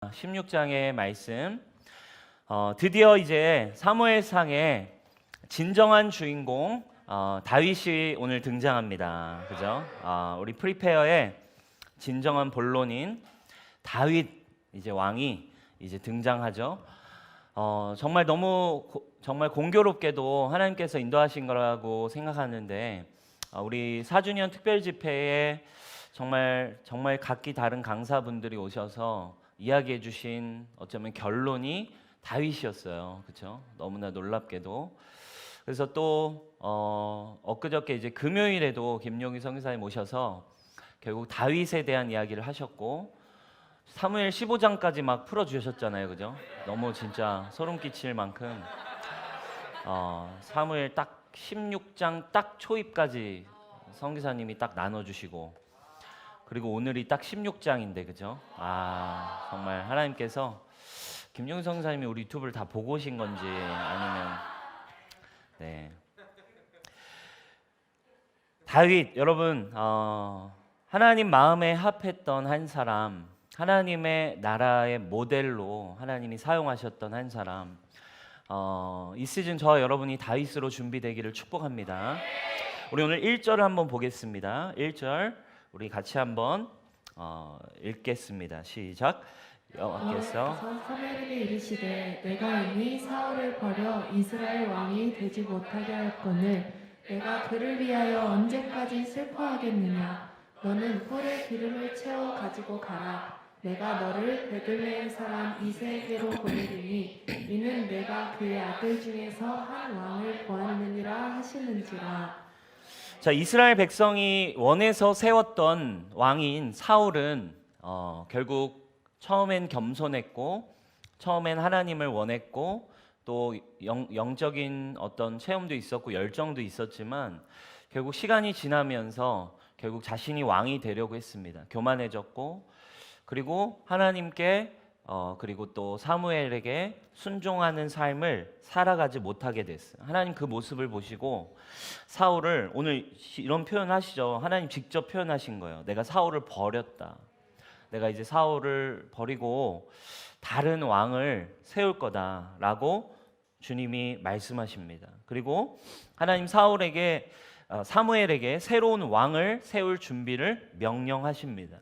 16장의 말씀. 드디어 이제 사무엘상의 진정한 주인공 다윗이 오늘 등장합니다. 그죠? 우리 프리페어의 진정한 본론인 다윗 이제 왕이 이제 등장하죠. 정말 정말 공교롭게도 하나님께서 인도하신 거라고 생각하는데 우리 4주년 특별 집회에 정말 각기 다른 강사분들이 오셔서 이야기해 주신 어쩌면 결론이 다윗이었어요. 그렇죠? 너무나 놀랍게도. 그래서 또 엊그저께 이제 금요일에도 김용희 선교사님 오셔서 결국 다윗에 대한 이야기를 하셨고 사무엘 15장까지 막 풀어 주셨잖아요. 그죠? 너무 진짜 소름 끼칠 만큼 사무엘 딱 16장 딱 초입까지 선교사님이 딱 나눠 주시고, 그리고 오늘이 딱 16장인데 그죠? 정말 하나님께서 김용희 선교사님이 우리 유튜브를 다 보고 오신 건지 아니면 다윗 여러분 하나님 마음에 합했던 한 사람, 하나님의 나라의 모델로 하나님이 사용하셨던 한 사람. 이 시즌 저와 여러분이 다윗으로 준비되기를 축복합니다. 우리 오늘 1절을 한번 보겠습니다. 1절 우리 같이 한번 읽겠습니다. 시작. 여호와께서 사무엘에게 이르시되 내가 이미 사울을 버려 이스라엘 왕이 되지 못하게 하였거늘 내가 그를 위하여 언제까지 슬퍼하겠느냐. 너는 홀에 기름을 채워 가지고 가라. 내가 너를 베들레헴 사람 이새에게로 보내리니 이는 내가 그의 아들 중에서 한 왕을 보았느니라 하시는지라. 자, 이스라엘 백성이 원해서 세웠던 왕인 사울은 결국 처음엔 겸손했고 처음엔 하나님을 원했고 또 영적인 어떤 체험도 있었고 열정도 있었지만 결국 시간이 지나면서 결국 자신이 왕이 되려고 했습니다. 교만해졌고 그리고 하나님께 그리고 또 사무엘에게 순종하는 삶을 살아가지 못하게 됐어요. 하나님 그 모습을 보시고 사울을, 오늘 이런 표현하시죠. 하나님 직접 표현하신 거예요. 내가 사울을 버렸다. 내가 이제 사울을 버리고 다른 왕을 세울 거다라고 주님이 말씀하십니다. 그리고 하나님 사무엘에게 새로운 왕을 세울 준비를 명령하십니다.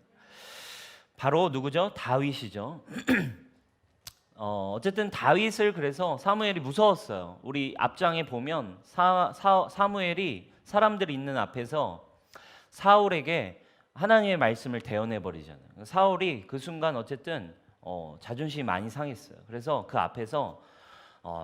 바로 누구죠? 다윗이죠. 어쨌든 다윗을 그래서 사무엘이 무서웠어요. 우리 앞장에 보면 사무엘이 사람들이 있는 앞에서 사울에게 하나님의 말씀을 대언해 버리잖아요. 사울이 그 순간 어쨌든 자존심이 많이 상했어요. 그래서 그 앞에서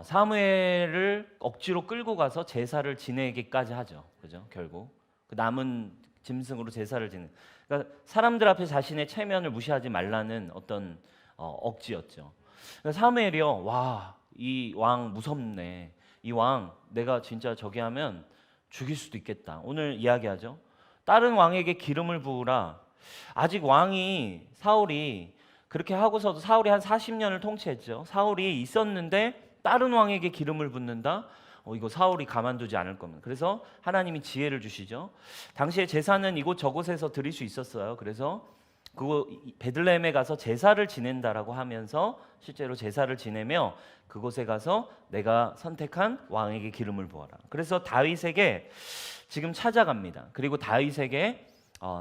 사무엘을 억지로 끌고 가서 제사를 지내기까지 하죠. 그죠? 결국 그 남은 짐승으로 제사를 지는. 그러니까 사람들 앞에 자신의 체면을 무시하지 말라는 어떤 억지였죠. 그러니까 사무엘이요, 와, 이 왕 무섭네. 이 왕 내가 진짜 저기 하면 죽일 수도 있겠다. 오늘 이야기하죠. 다른 왕에게 기름을 부으라. 아직 사울이 그렇게 하고서도 사울이 한 40년을 통치했죠. 사울이 있었는데 다른 왕에게 기름을 붓는다. 이거 사울이 가만두지 않을 겁니다. 그래서 하나님이 지혜를 주시죠. 당시에 제사는 이곳 저곳에서 드릴 수 있었어요. 그래서 그거 베들레헴에 가서 제사를 지낸다라고 하면서 실제로 제사를 지내며 그곳에 가서 내가 선택한 왕에게 기름을 부어라. 그래서 다윗에게 지금 찾아갑니다. 그리고 다윗에게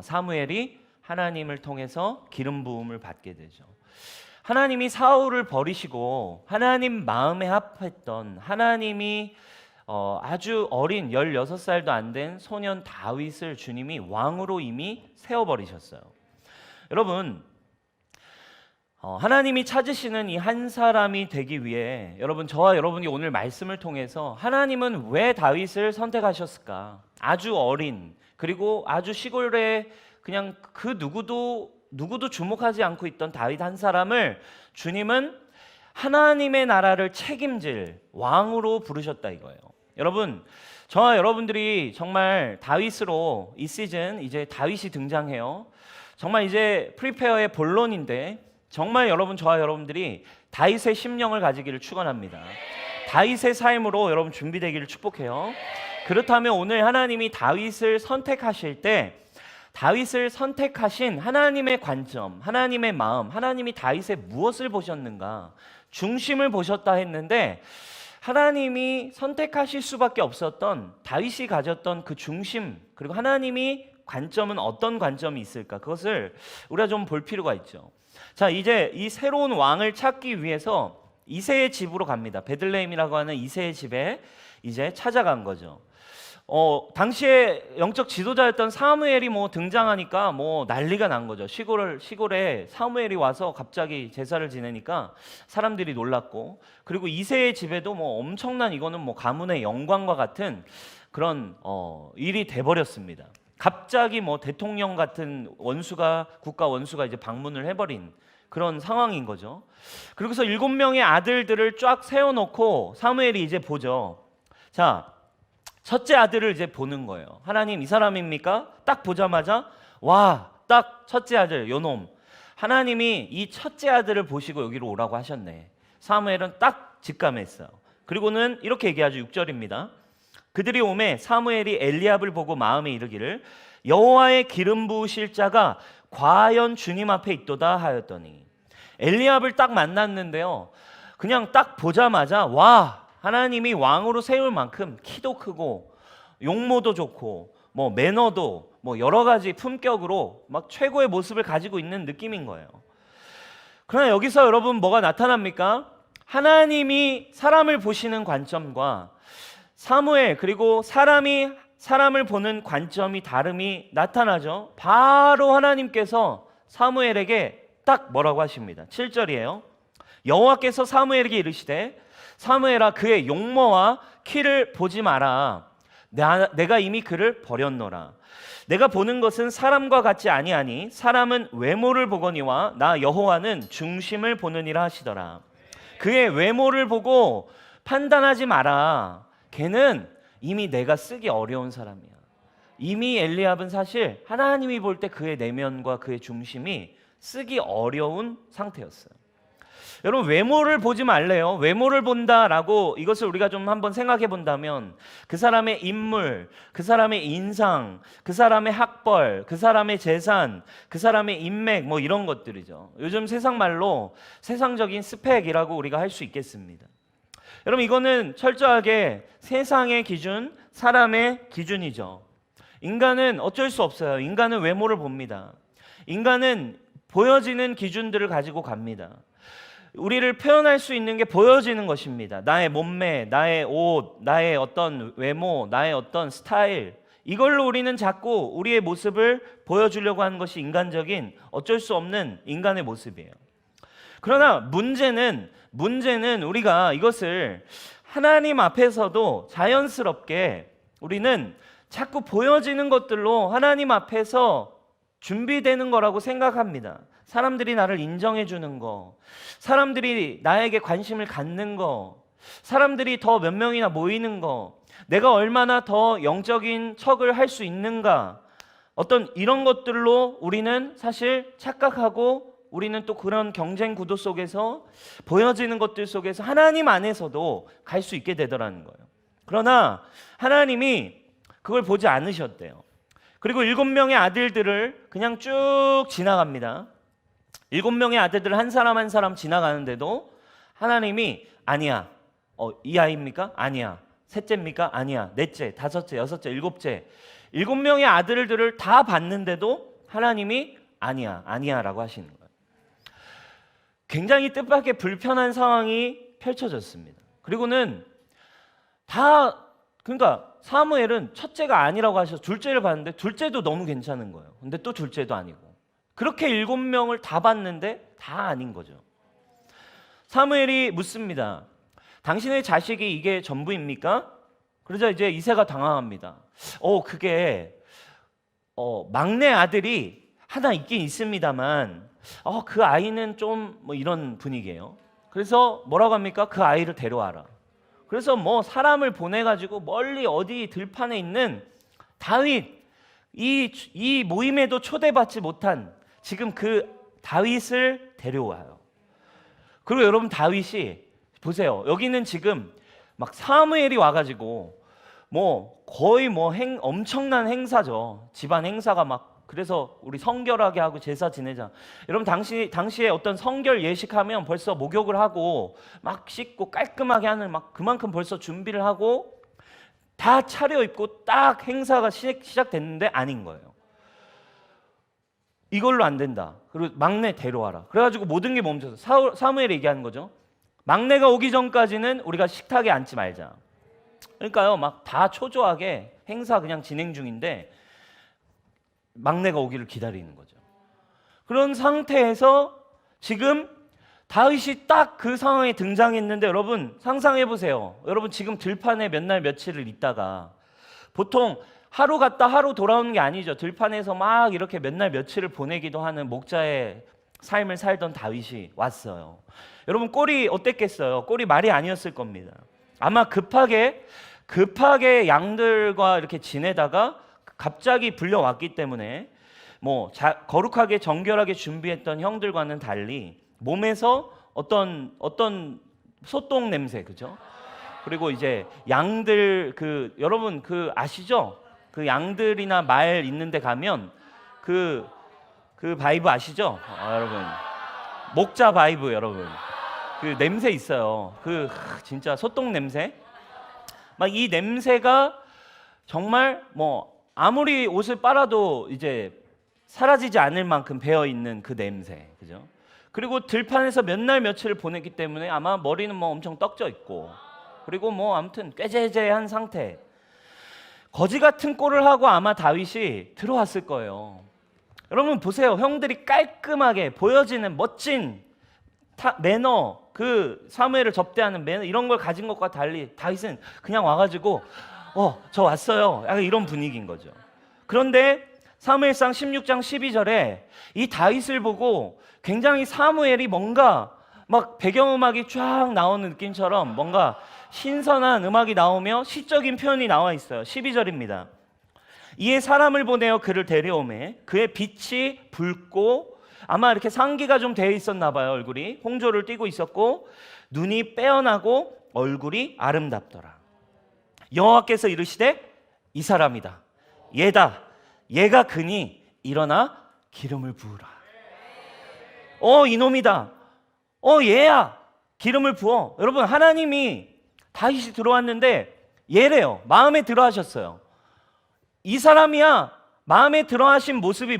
사무엘이 하나님을 통해서 기름 부음을 받게 되죠. 하나님이 사울을 버리시고 하나님 마음에 합했던, 하나님이 아주 어린 16살도 안 된 소년 다윗을 주님이 왕으로 이미 세워버리셨어요. 여러분, 하나님이 찾으시는 이 한 사람이 되기 위해 여러분, 저와 여러분이 오늘 말씀을 통해서 하나님은 왜 다윗을 선택하셨을까? 아주 어린, 그리고 아주 시골에 그냥 그 누구도 주목하지 않고 있던 다윗 한 사람을 주님은 하나님의 나라를 책임질 왕으로 부르셨다 이거예요. 여러분, 저와 여러분들이 정말 다윗으로 이 시즌 이제 다윗이 등장해요. 정말 이제 프리페어의 본론인데 정말 여러분, 저와 여러분들이 다윗의 심령을 가지기를 축원합니다. 다윗의 삶으로 여러분 준비되기를 축복해요. 그렇다면 오늘 하나님이 다윗을 선택하실 때 다윗을 선택하신 하나님의 관점, 하나님의 마음, 하나님이 다윗의 무엇을 보셨는가, 중심을 보셨다 했는데 하나님이 선택하실 수밖에 없었던 다윗이 가졌던 그 중심, 그리고 하나님이 관점은 어떤 관점이 있을까, 그것을 우리가 좀 볼 필요가 있죠. 자, 이제 이 새로운 왕을 찾기 위해서 이새의 집으로 갑니다. 베들레헴이라고 하는 이새의 집에 이제 찾아간 거죠. 당시에 영적 지도자였던 사무엘이 뭐 등장하니까 뭐 난리가 난 거죠. 시골에 사무엘이 와서 갑자기 제사를 지내니까 사람들이 놀랐고, 그리고 이새의 집에도 뭐 엄청난, 이거는 뭐 가문의 영광과 같은 그런 일이 돼버렸습니다. 갑자기 뭐 대통령 같은 국가 원수가 이제 방문을 해버린 그런 상황인 거죠. 그리고서 7명의 아들들을 쫙 세워놓고 사무엘이 이제 보죠. 자, 첫째 아들을 이제 보는 거예요. 하나님, 이 사람입니까? 딱 보자마자 와, 딱 첫째 아들 요놈. 하나님이 이 첫째 아들을 보시고 여기로 오라고 하셨네. 사무엘은 딱 직감했어요. 그리고는 이렇게 얘기하죠. 6절입니다. 그들이 오매 사무엘이 엘리압을 보고 마음에 이르기를 여호와의 기름 부으실 자가 과연 주님 앞에 있도다 하였더니, 엘리압을 딱 만났는데요, 그냥 딱 보자마자 와, 하나님이 왕으로 세울 만큼 키도 크고 용모도 좋고 뭐 매너도 뭐 여러 가지 품격으로 막 최고의 모습을 가지고 있는 느낌인 거예요. 그러나 여기서 여러분 뭐가 나타납니까? 하나님이 사람을 보시는 관점과 사무엘, 그리고 사람이 사람을 보는 관점이 다름이 나타나죠. 바로 하나님께서 사무엘에게 딱 뭐라고 하십니다. 7절이에요. 여호와께서 사무엘에게 이르시되 사무엘아, 그의 용모와 키를 보지 마라. 내가 이미 그를 버렸노라. 내가 보는 것은 사람과 같지 아니하니 사람은 외모를 보거니와 나 여호와는 중심을 보느니라 하시더라. 그의 외모를 보고 판단하지 마라. 걔는 이미 내가 쓰기 어려운 사람이야. 이미 엘리압은 사실 하나님이 볼 때 그의 내면과 그의 중심이 쓰기 어려운 상태였어요. 여러분, 외모를 보지 말래요. 외모를 본다라고 이것을 우리가 좀 한번 생각해 본다면 그 사람의 인물, 그 사람의 인상, 그 사람의 학벌, 그 사람의 재산, 그 사람의 인맥, 뭐 이런 것들이죠. 요즘 세상 말로 세상적인 스펙이라고 우리가 할 수 있겠습니다. 여러분, 이거는 철저하게 세상의 기준, 사람의 기준이죠. 인간은 어쩔 수 없어요. 인간은 외모를 봅니다. 인간은 보여지는 기준들을 가지고 갑니다. 우리를 표현할 수 있는 게 보여지는 것입니다. 나의 몸매, 나의 옷, 나의 어떤 외모, 나의 어떤 스타일, 이걸로 우리는 자꾸 우리의 모습을 보여주려고 하는 것이 인간적인 어쩔 수 없는 인간의 모습이에요. 그러나 문제는 우리가 이것을 하나님 앞에서도 자연스럽게 우리는 자꾸 보여지는 것들로 하나님 앞에서 준비되는 거라고 생각합니다. 사람들이 나를 인정해 주는 거, 사람들이 나에게 관심을 갖는 거, 사람들이 더 몇 명이나 모이는 거, 내가 얼마나 더 영적인 척을 할 수 있는가, 어떤 이런 것들로 우리는 사실 착각하고, 우리는 또 그런 경쟁 구도 속에서 보여지는 것들 속에서 하나님 안에서도 갈 수 있게 되더라는 거예요. 그러나 하나님이 그걸 보지 않으셨대요. 그리고 7명의 아들들을 그냥 쭉 지나갑니다. 7명의 아들들 한 사람 한 사람 지나가는데도 하나님이 아니야. 이 아이입니까? 아니야. 셋째입니까? 아니야. 넷째, 다섯째, 여섯째, 일곱째. 7명의 아들들을 다 봤는데도 하나님이 아니야 라고 하시는 거예요. 굉장히 뜻밖의 불편한 상황이 펼쳐졌습니다. 그리고는 그러니까 사무엘은 첫째가 아니라고 하셔서 둘째를 봤는데 둘째도 너무 괜찮은 거예요. 근데 또 둘째도 아니고, 그렇게 7명을 다 봤는데 다 아닌 거죠. 사무엘이 묻습니다. 당신의 자식이 이게 전부입니까? 그러자 이제 이새가 당황합니다. 그게 막내 아들이 하나 있긴 있습니다만 그 아이는 좀 뭐 이런 분위기예요. 그래서 뭐라고 합니까? 그 아이를 데려와라. 그래서 뭐 사람을 보내가지고 멀리 어디 들판에 있는 다윗, 이 모임에도 초대받지 못한 지금 그 다윗을 데려와요. 그리고 여러분, 다윗이 보세요. 여기는 지금 막 사무엘이 와가지고 뭐 거의 뭐 엄청난 행사죠. 집안 행사가 막 그래서 우리 성결하게 하고 제사 지내자. 여러분 당시에 어떤 성결 예식하면 벌써 목욕을 하고 막 씻고 깔끔하게 하는 막 그만큼 벌써 준비를 하고 다 차려입고 딱 행사가 시작됐는데 아닌 거예요. 이걸로 안 된다. 그리고 막내 데려와라. 그래가지고 모든 게 멈춰서 사무엘이 얘기하는 거죠. 막내가 오기 전까지는 우리가 식탁에 앉지 말자. 그러니까요, 막 다 초조하게 행사 그냥 진행 중인데 막내가 오기를 기다리는 거죠. 그런 상태에서 지금 다윗이 딱 그 상황에 등장했는데 여러분 상상해 보세요. 여러분 지금 들판에 몇 날 며칠을 있다가 보통 하루 갔다 하루 돌아오는 게 아니죠. 들판에서 막 이렇게 몇 날 며칠을 보내기도 하는 목자의 삶을 살던 다윗이 왔어요. 여러분 꼴이 어땠겠어요? 꼴이 말이 아니었을 겁니다. 아마 급하게 양들과 이렇게 지내다가 갑자기 불려왔기 때문에 뭐 거룩하게 정결하게 준비했던 형들과는 달리 몸에서 어떤 소똥 냄새, 그죠? 그리고 이제 양들 여러분 아시죠? 그 양들이나 말 있는데 가면 그 바이브 아시죠? 여러분 목자 바이브 여러분 그 냄새 있어요. 진짜 소똥 냄새. 막 이 냄새가 정말 뭐 아무리 옷을 빨아도 이제 사라지지 않을 만큼 배어 있는 그 냄새, 그죠? 그리고 들판에서 몇 날 며칠을 보냈기 때문에 아마 머리는 뭐 엄청 떡져 있고, 그리고 뭐 아무튼 꾀재재한 상태. 거지 같은 꼴을 하고 아마 다윗이 들어왔을 거예요. 여러분 보세요. 형들이 깔끔하게 보여지는 멋진 매너, 사무엘을 접대하는 매너 이런 걸 가진 것과 달리 다윗은 그냥 와가지고 저 왔어요. 약간 이런 분위기인 거죠. 그런데 사무엘상 16장 12절에 이 다윗을 보고 굉장히 사무엘이 뭔가 막 배경음악이 쫙 나오는 느낌처럼 뭔가 신선한 음악이 나오며 시적인 표현이 나와 있어요. 12절입니다. 이에 사람을 보내어 그를 데려오매 그의 빛이 붉고 아마 이렇게 상기가 좀 되어 있었나 봐요. 얼굴이 홍조를 띠고 있었고 눈이 빼어나고 얼굴이 아름답더라. 여호와께서 이르시되 이 사람이다. 얘가 그니 일어나 기름을 부으라. 이놈이다. 얘야. 기름을 부어. 여러분 하나님이 다윗이 들어왔는데 얘래요. 마음에 들어 하셨어요. 이 사람이야. 마음에 들어 하신 모습이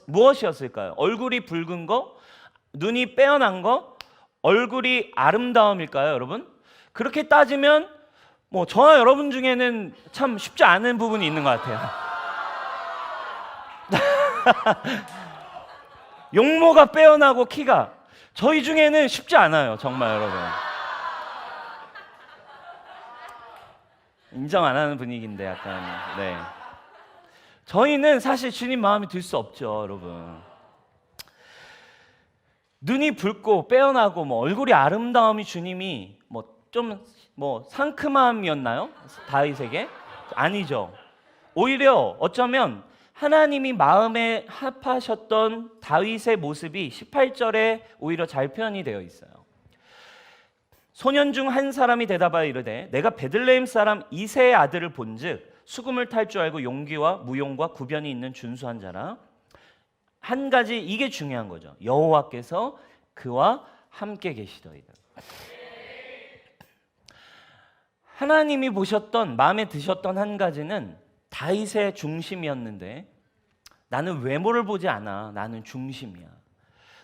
무엇이었을까요? 얼굴이 붉은 거? 눈이 빼어난 거? 얼굴이 아름다움일까요, 여러분? 그렇게 따지면 뭐 저와 여러분 중에는 참 쉽지 않은 부분이 있는 것 같아요. 용모가 빼어나고 키가 저희 중에는 쉽지 않아요. 정말 여러분. 인정 안 하는 분위기인데 약간 네. 저희는 사실 주님 마음에 들 수 없죠, 여러분. 눈이 붉고 빼어나고 뭐 얼굴이 아름다움이 주님이 좀 상큼함이었나요? 다윗에게? 아니죠. 오히려 어쩌면 하나님이 마음에 합하셨던 다윗의 모습이 18절에 오히려 잘 표현이 되어 있어요. 소년 중 한 사람이 대답하여 이르되 내가 베들레헴 사람 이새의 아들을 본즉 수금을 탈 줄 알고 용기와 무용과 구변이 있는 준수한 자라. 한 가지 이게 중요한 거죠. 여호와께서 그와 함께 계시더이다. 하나님이 보셨던 마음에 드셨던 한 가지는 다윗의 중심이었는데 나는 외모를 보지 않아. 나는 중심이야.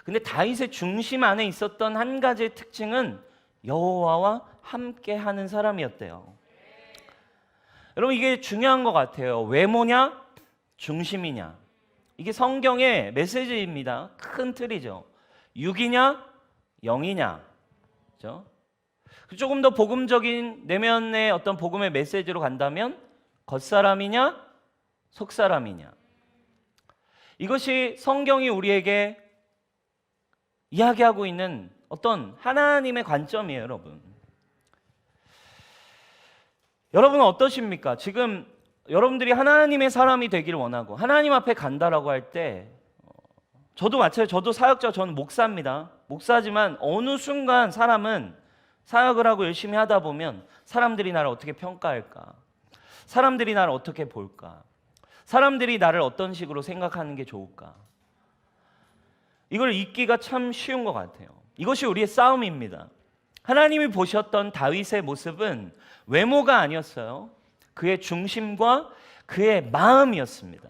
근데 다윗의 중심 안에 있었던 한 가지의 특징은 여호와와 함께 하는 사람이었대요. 여러분 이게 중요한 것 같아요. 외모냐 중심이냐. 이게 성경의 메시지입니다. 큰 틀이죠. 육이냐 영이냐. 그렇죠? 조금 더 복음적인 내면의 어떤 복음의 메시지로 간다면 겉사람이냐 속사람이냐. 이것이 성경이 우리에게 이야기하고 있는 어떤 하나님의 관점이에요, 여러분. 여러분은 어떠십니까? 지금 여러분들이 하나님의 사람이 되기를 원하고 하나님 앞에 간다라고 할 때 저도 마찬가지예요. 저도 사역자, 저는 목사입니다. 목사지만 어느 순간 사람은 사역을 하고 열심히 하다 보면 사람들이 나를 어떻게 평가할까? 사람들이 나를 어떻게 볼까? 사람들이 나를 어떤 식으로 생각하는 게 좋을까? 이걸 잊기가 참 쉬운 것 같아요. 이것이 우리의 싸움입니다. 하나님이 보셨던 다윗의 모습은 외모가 아니었어요. 그의 중심과 그의 마음이었습니다.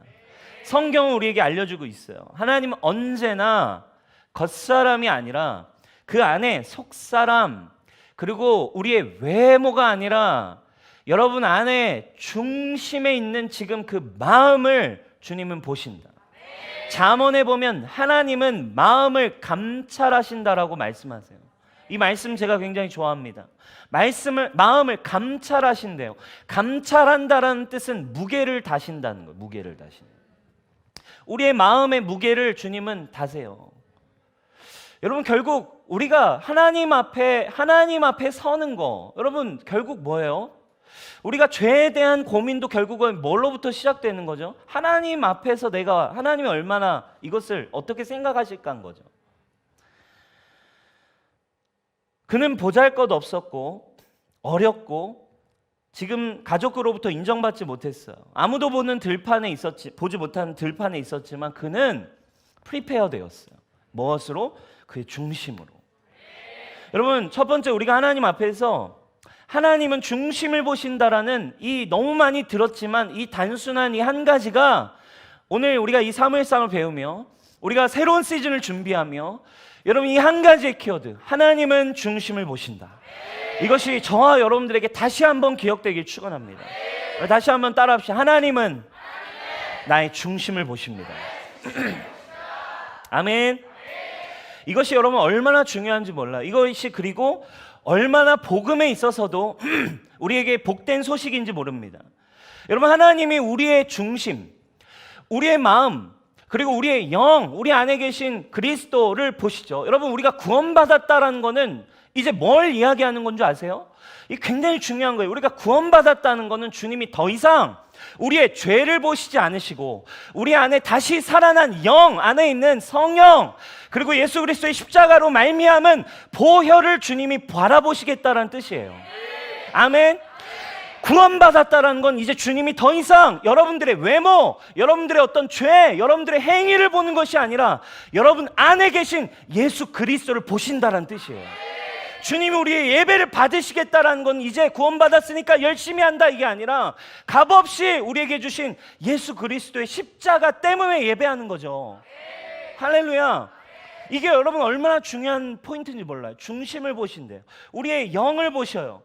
성경은 우리에게 알려주고 있어요. 하나님은 언제나 겉사람이 아니라 그 안에 속사람, 그리고 우리의 외모가 아니라 여러분 안에 중심에 있는 지금 그 마음을 주님은 보신다. 잠언에 보면 하나님은 마음을 감찰하신다라고 말씀하세요. 이 말씀 제가 굉장히 좋아합니다. 마음을 감찰하신대요. 감찰한다라는 뜻은 무게를 다신다는 거예요. 무게를 다신다. 우리의 마음의 무게를 주님은 다세요. 여러분, 결국 우리가 하나님 앞에 서는 거, 여러분 결국 뭐예요? 우리가 죄에 대한 고민도 결국은 뭘로부터 시작되는 거죠? 하나님 앞에서 내가 하나님이 얼마나 이것을 어떻게 생각하실까 한 거죠. 그는 보잘것없었고 어렵고 지금 가족으로부터 인정받지 못했어요. 아무도 보지 못하는 들판에 있었지만 그는 프리페어 되었어요. 무엇으로? 그의 중심으로. 여러분, 첫 번째 우리가 하나님 앞에서 하나님은 중심을 보신다라는 이 너무 많이 들었지만 이 단순한 이 한 가지가 오늘 우리가 이 사무엘상을 배우며 우리가 새로운 시즌을 준비하며 여러분 이 한 가지의 키워드, 하나님은 중심을 보신다. 이것이 저와 여러분들에게 다시 한번 기억되길 축원합니다. 다시 한번 따라합시다. 하나님은 나의 중심을 보십니다. 아멘. 이것이 여러분 얼마나 중요한지 몰라요. 이것이 그리고 얼마나 복음에 있어서도 우리에게 복된 소식인지 모릅니다. 여러분, 하나님이 우리의 중심, 우리의 마음, 그리고 우리의 영, 우리 안에 계신 그리스도를 보시죠. 여러분, 우리가 구원받았다라는 거는 이제 뭘 이야기하는 건 줄 아세요? 이게 굉장히 중요한 거예요. 우리가 구원받았다는 거는 주님이 더 이상 우리의 죄를 보시지 않으시고 우리 안에 다시 살아난 영 안에 있는 성령, 그리고 예수 그리스도의 십자가로 말미암은 보혈을 주님이 바라보시겠다라는 뜻이에요. 아멘. 구원받았다라는 건 이제 주님이 더 이상 여러분들의 외모, 여러분들의 어떤 죄, 여러분들의 행위를 보는 것이 아니라 여러분 안에 계신 예수 그리스도를 보신다라는 뜻이에요. 주님이 우리의 예배를 받으시겠다라는 건 이제 구원받았으니까 열심히 한다 이게 아니라 값없이 우리에게 주신 예수 그리스도의 십자가 때문에 예배하는 거죠. 할렐루야. 이게 여러분 얼마나 중요한 포인트인지 몰라요. 중심을 보신대요. 우리의 영을 보셔요.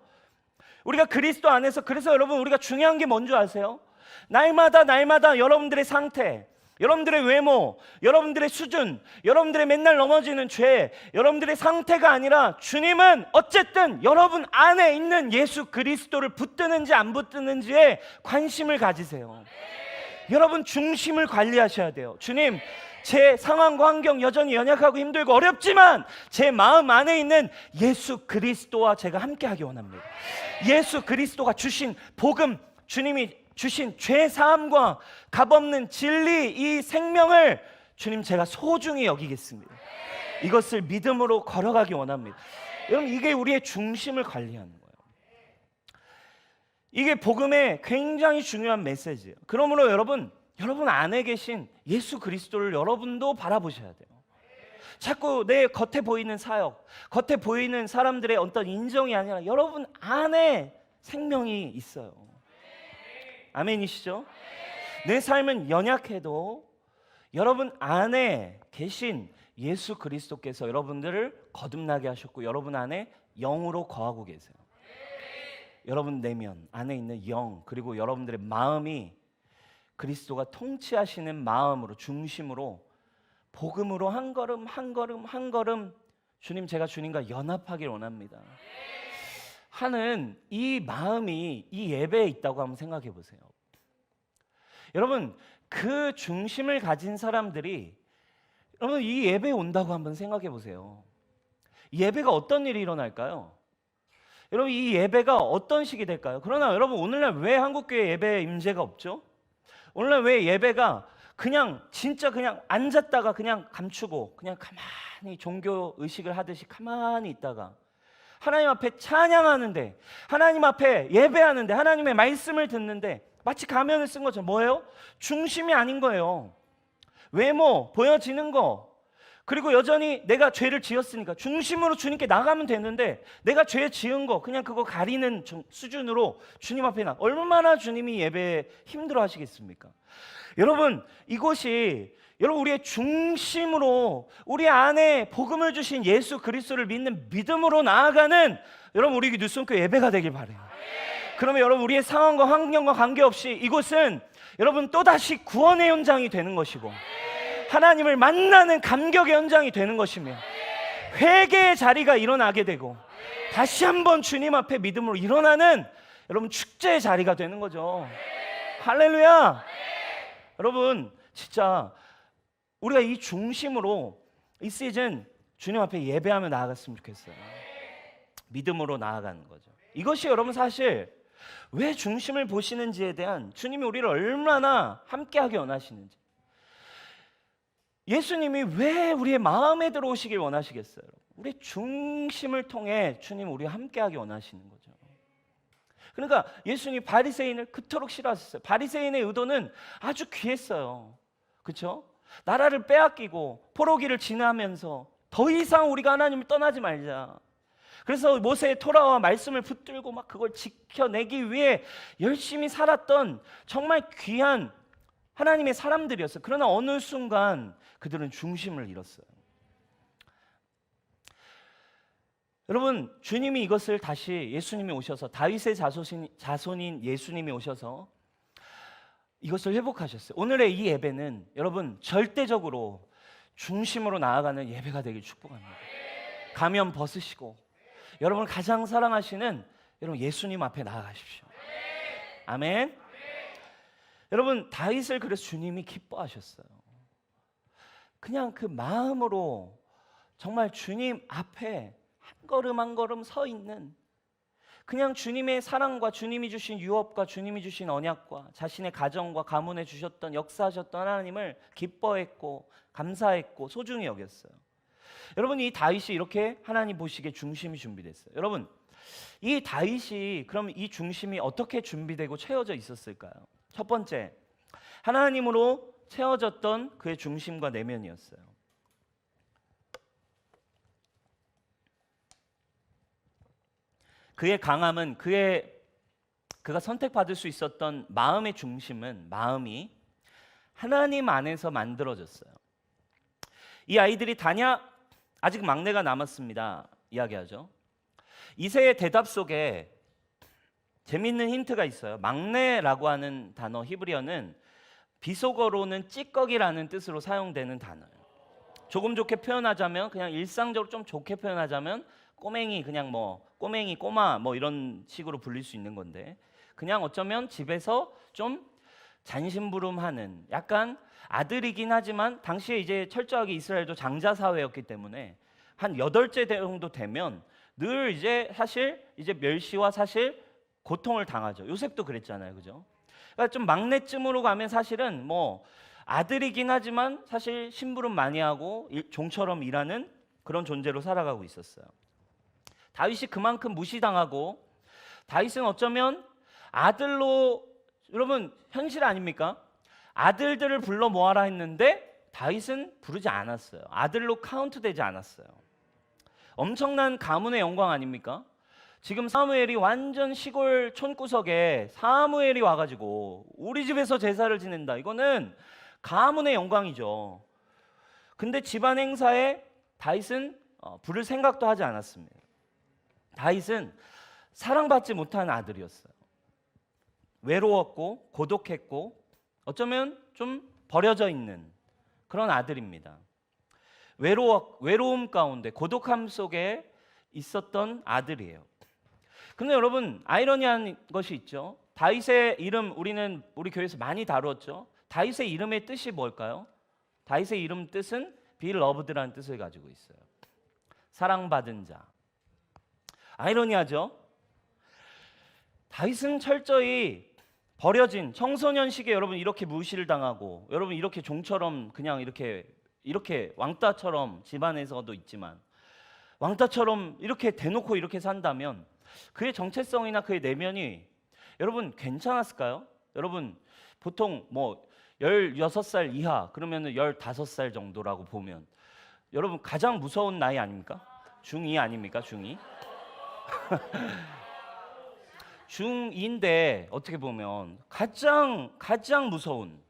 우리가 그리스도 안에서, 그래서 여러분 우리가 중요한 게 뭔지 아세요? 날마다 여러분들의 상태, 여러분들의 외모, 여러분들의 수준, 여러분들의 맨날 넘어지는 죄, 여러분들의 상태가 아니라 주님은 어쨌든 여러분 안에 있는 예수 그리스도를 붙드는지 안 붙드는지에 관심을 가지세요. 여러분 중심을 관리하셔야 돼요. 주님, 제 상황과 환경 여전히 연약하고 힘들고 어렵지만 제 마음 안에 있는 예수 그리스도와 제가 함께하기 원합니다. 예수 그리스도가 주신 복음, 주님이 주신 죄 사함과 값없는 진리, 이 생명을 주님 제가 소중히 여기겠습니다. 이것을 믿음으로 걸어가기 원합니다. 여러분, 이게 우리의 중심을 관리하는 거예요. 이게 복음의 굉장히 중요한 메시지예요. 그러므로 여러분 안에 계신 예수 그리스도를 여러분도 바라보셔야 돼요. 자꾸 내 겉에 보이는 사역, 겉에 보이는 사람들의 어떤 인정이 아니라 여러분 안에 생명이 있어요. 아멘이시죠? 내 삶은 연약해도 여러분 안에 계신 예수 그리스도께서 여러분들을 거듭나게 하셨고 여러분 안에 영으로 거하고 계세요. 여러분 내면 안에 있는 영, 그리고 여러분들의 마음이 그리스도가 통치하시는 마음으로, 중심으로, 복음으로 한 걸음 주님, 제가 주님과 연합하길 원합니다 하는 이 마음이 이 예배에 있다고 한번 생각해 보세요. 여러분, 그 중심을 가진 사람들이 여러분 이 예배에 온다고 한번 생각해 보세요. 이 예배가 어떤 일이 일어날까요? 여러분, 이 예배가 어떤 식이 될까요? 그러나 여러분, 오늘날 왜 한국교회 예배에 임재가 없죠? 오늘날 왜 예배가 그냥 진짜 그냥 앉았다가 그냥 감추고 그냥 가만히 종교 의식을 하듯이 가만히 있다가 하나님 앞에 찬양하는데, 하나님 앞에 예배하는데, 하나님의 말씀을 듣는데 마치 가면을 쓴 것처럼 뭐예요? 중심이 아닌 거예요. 외모, 보여지는 거, 그리고 여전히 내가 죄를 지었으니까 중심으로 주님께 나가면 되는데 내가 죄 지은 거 그냥 그거 가리는 수준으로 주님 앞에 얼마나 주님이 예배에 힘들어 하시겠습니까? 여러분, 이것이 여러분 우리의 중심으로 우리 안에 복음을 주신 예수 그리스도를 믿는 믿음으로 나아가는 여러분 우리 뉴스원교 예배가 되길 바라요. 그러면 여러분 우리의 상황과 환경과 관계없이 이곳은 여러분 또다시 구원의 현장이 되는 것이고 하나님을 만나는 감격의 현장이 되는 것이며 회개의 자리가 일어나게 되고 다시 한번 주님 앞에 믿음으로 일어나는 여러분 축제의 자리가 되는 거죠. 할렐루야. 여러분 진짜 우리가 이 중심으로 이 시즌 주님 앞에 예배하며 나아갔으면 좋겠어요. 믿음으로 나아가는 거죠. 이것이 여러분 사실 왜 중심을 보시는지에 대한 주님이 우리를 얼마나 함께하게 원하시는지, 예수님이 왜 우리의 마음에 들어오시길 원하시겠어요? 우리의 중심을 통해 주님 우리와 함께하게 원하시는 거죠. 그러니까 예수님이 바리새인을 그토록 싫어하셨어요. 바리새인의 의도는 아주 귀했어요. 그렇죠? 나라를 빼앗기고 포로기를 지나면서 더 이상 우리가 하나님을 떠나지 말자. 그래서 모세의 토라와 말씀을 붙들고 막 그걸 지켜내기 위해 열심히 살았던 정말 귀한 하나님의 사람들이었어요. 그러나 어느 순간 그들은 중심을 잃었어요. 여러분, 주님이 이것을 다시 예수님이 오셔서 다윗의 자손인 예수님이 오셔서 이것을 회복하셨어요. 오늘의 이 예배는 여러분 절대적으로 중심으로 나아가는 예배가 되길 축복합니다. 가면 벗으시고 여러분 가장 사랑하시는 여러분 예수님 앞에 나아가십시오. 아멘. 여러분 다윗을 그래서 주님이 기뻐하셨어요. 그냥 그 마음으로 정말 주님 앞에 한 걸음 한 걸음 서 있는, 그냥 주님의 사랑과 주님이 주신 유업과 주님이 주신 언약과 자신의 가정과 가문에 주셨던 역사하셨던 하나님을 기뻐했고 감사했고 소중히 여겼어요. 여러분 이 다윗이 이렇게 하나님 보시기에 중심이 준비됐어요. 여러분 이 다윗이 그럼 이 중심이 어떻게 준비되고 채워져 있었을까요? 첫 번째, 하나님으로 채워졌던 그의 중심과 내면이었어요. 그의 강함은 그가 선택받을 수 있었던 마음의 중심은 마음이 하나님 안에서 만들어졌어요. 이 아이들이 다냐? 아직 막내가 남았습니다. 이야기하죠. 이세의 대답 속에 재밌는 힌트가 있어요. 막내라고 하는 단어 히브리어는 비속어로는 찌꺼기라는 뜻으로 사용되는 단어예요. 조금 좋게 표현하자면, 그냥 일상적으로 좀 좋게 표현하자면 꼬맹이, 그냥 뭐 꼬맹이, 꼬마 뭐 이런 식으로 불릴 수 있는 건데, 그냥 어쩌면 집에서 좀 잔심부름하는 약간 아들이긴 하지만 당시에 이제 철저하게 이스라엘도 장자 사회였기 때문에 한 8째 정도 되면 늘 이제 사실 이제 멸시와 사실 고통을 당하죠. 요셉도 그랬잖아요. 그죠? 그러니까 좀 막내쯤으로 가면 사실은 뭐 아들이긴 하지만 사실 심부름 많이 하고 종처럼 일하는 그런 존재로 살아가고 있었어요. 다윗이 그만큼 무시당하고, 다윗은 어쩌면 아들로, 여러분 현실 아닙니까? 아들들을 불러 모아라 했는데 다윗은 부르지 않았어요. 아들로 카운트되지 않았어요. 엄청난 가문의 영광 아닙니까? 지금 사무엘이 완전 시골 촌구석에 사무엘이 와가지고 우리 집에서 제사를 지낸다. 이거는 가문의 영광이죠. 근데 집안 행사에 다윗은 부를 생각도 하지 않았습니다. 다윗은 사랑받지 못한 아들이었어요. 외로웠고 고독했고 어쩌면 좀 버려져 있는 그런 아들입니다. 외로움 가운데 고독함 속에 있었던 아들이에요. 근데 여러분 아이러니한 것이 있죠. 다윗의 이름 우리 교회에서 많이 다뤘죠. 다윗의 이름의 뜻이 뭘까요? 다윗의 이름 뜻은 be loved라는 뜻을 가지고 있어요. 사랑받은 자. 아이러니하죠. 다윗은 철저히 버려진 청소년 시기에 여러분 이렇게 무시를 당하고, 여러분 이렇게 종처럼 그냥 이렇게 왕따처럼 집안에서도 있지만 왕따처럼 이렇게 대놓고 이렇게 산다면 그의 정체성이나 그의 내면이 여러분 괜찮았을까요? 여러분 보통 뭐 16살 이하 그러면은 15살 정도라고 보면 여러분 가장 무서운 나이 아닙니까? 중2 아닙니까? 중2? 중2인데 어떻게 보면 가장 무서운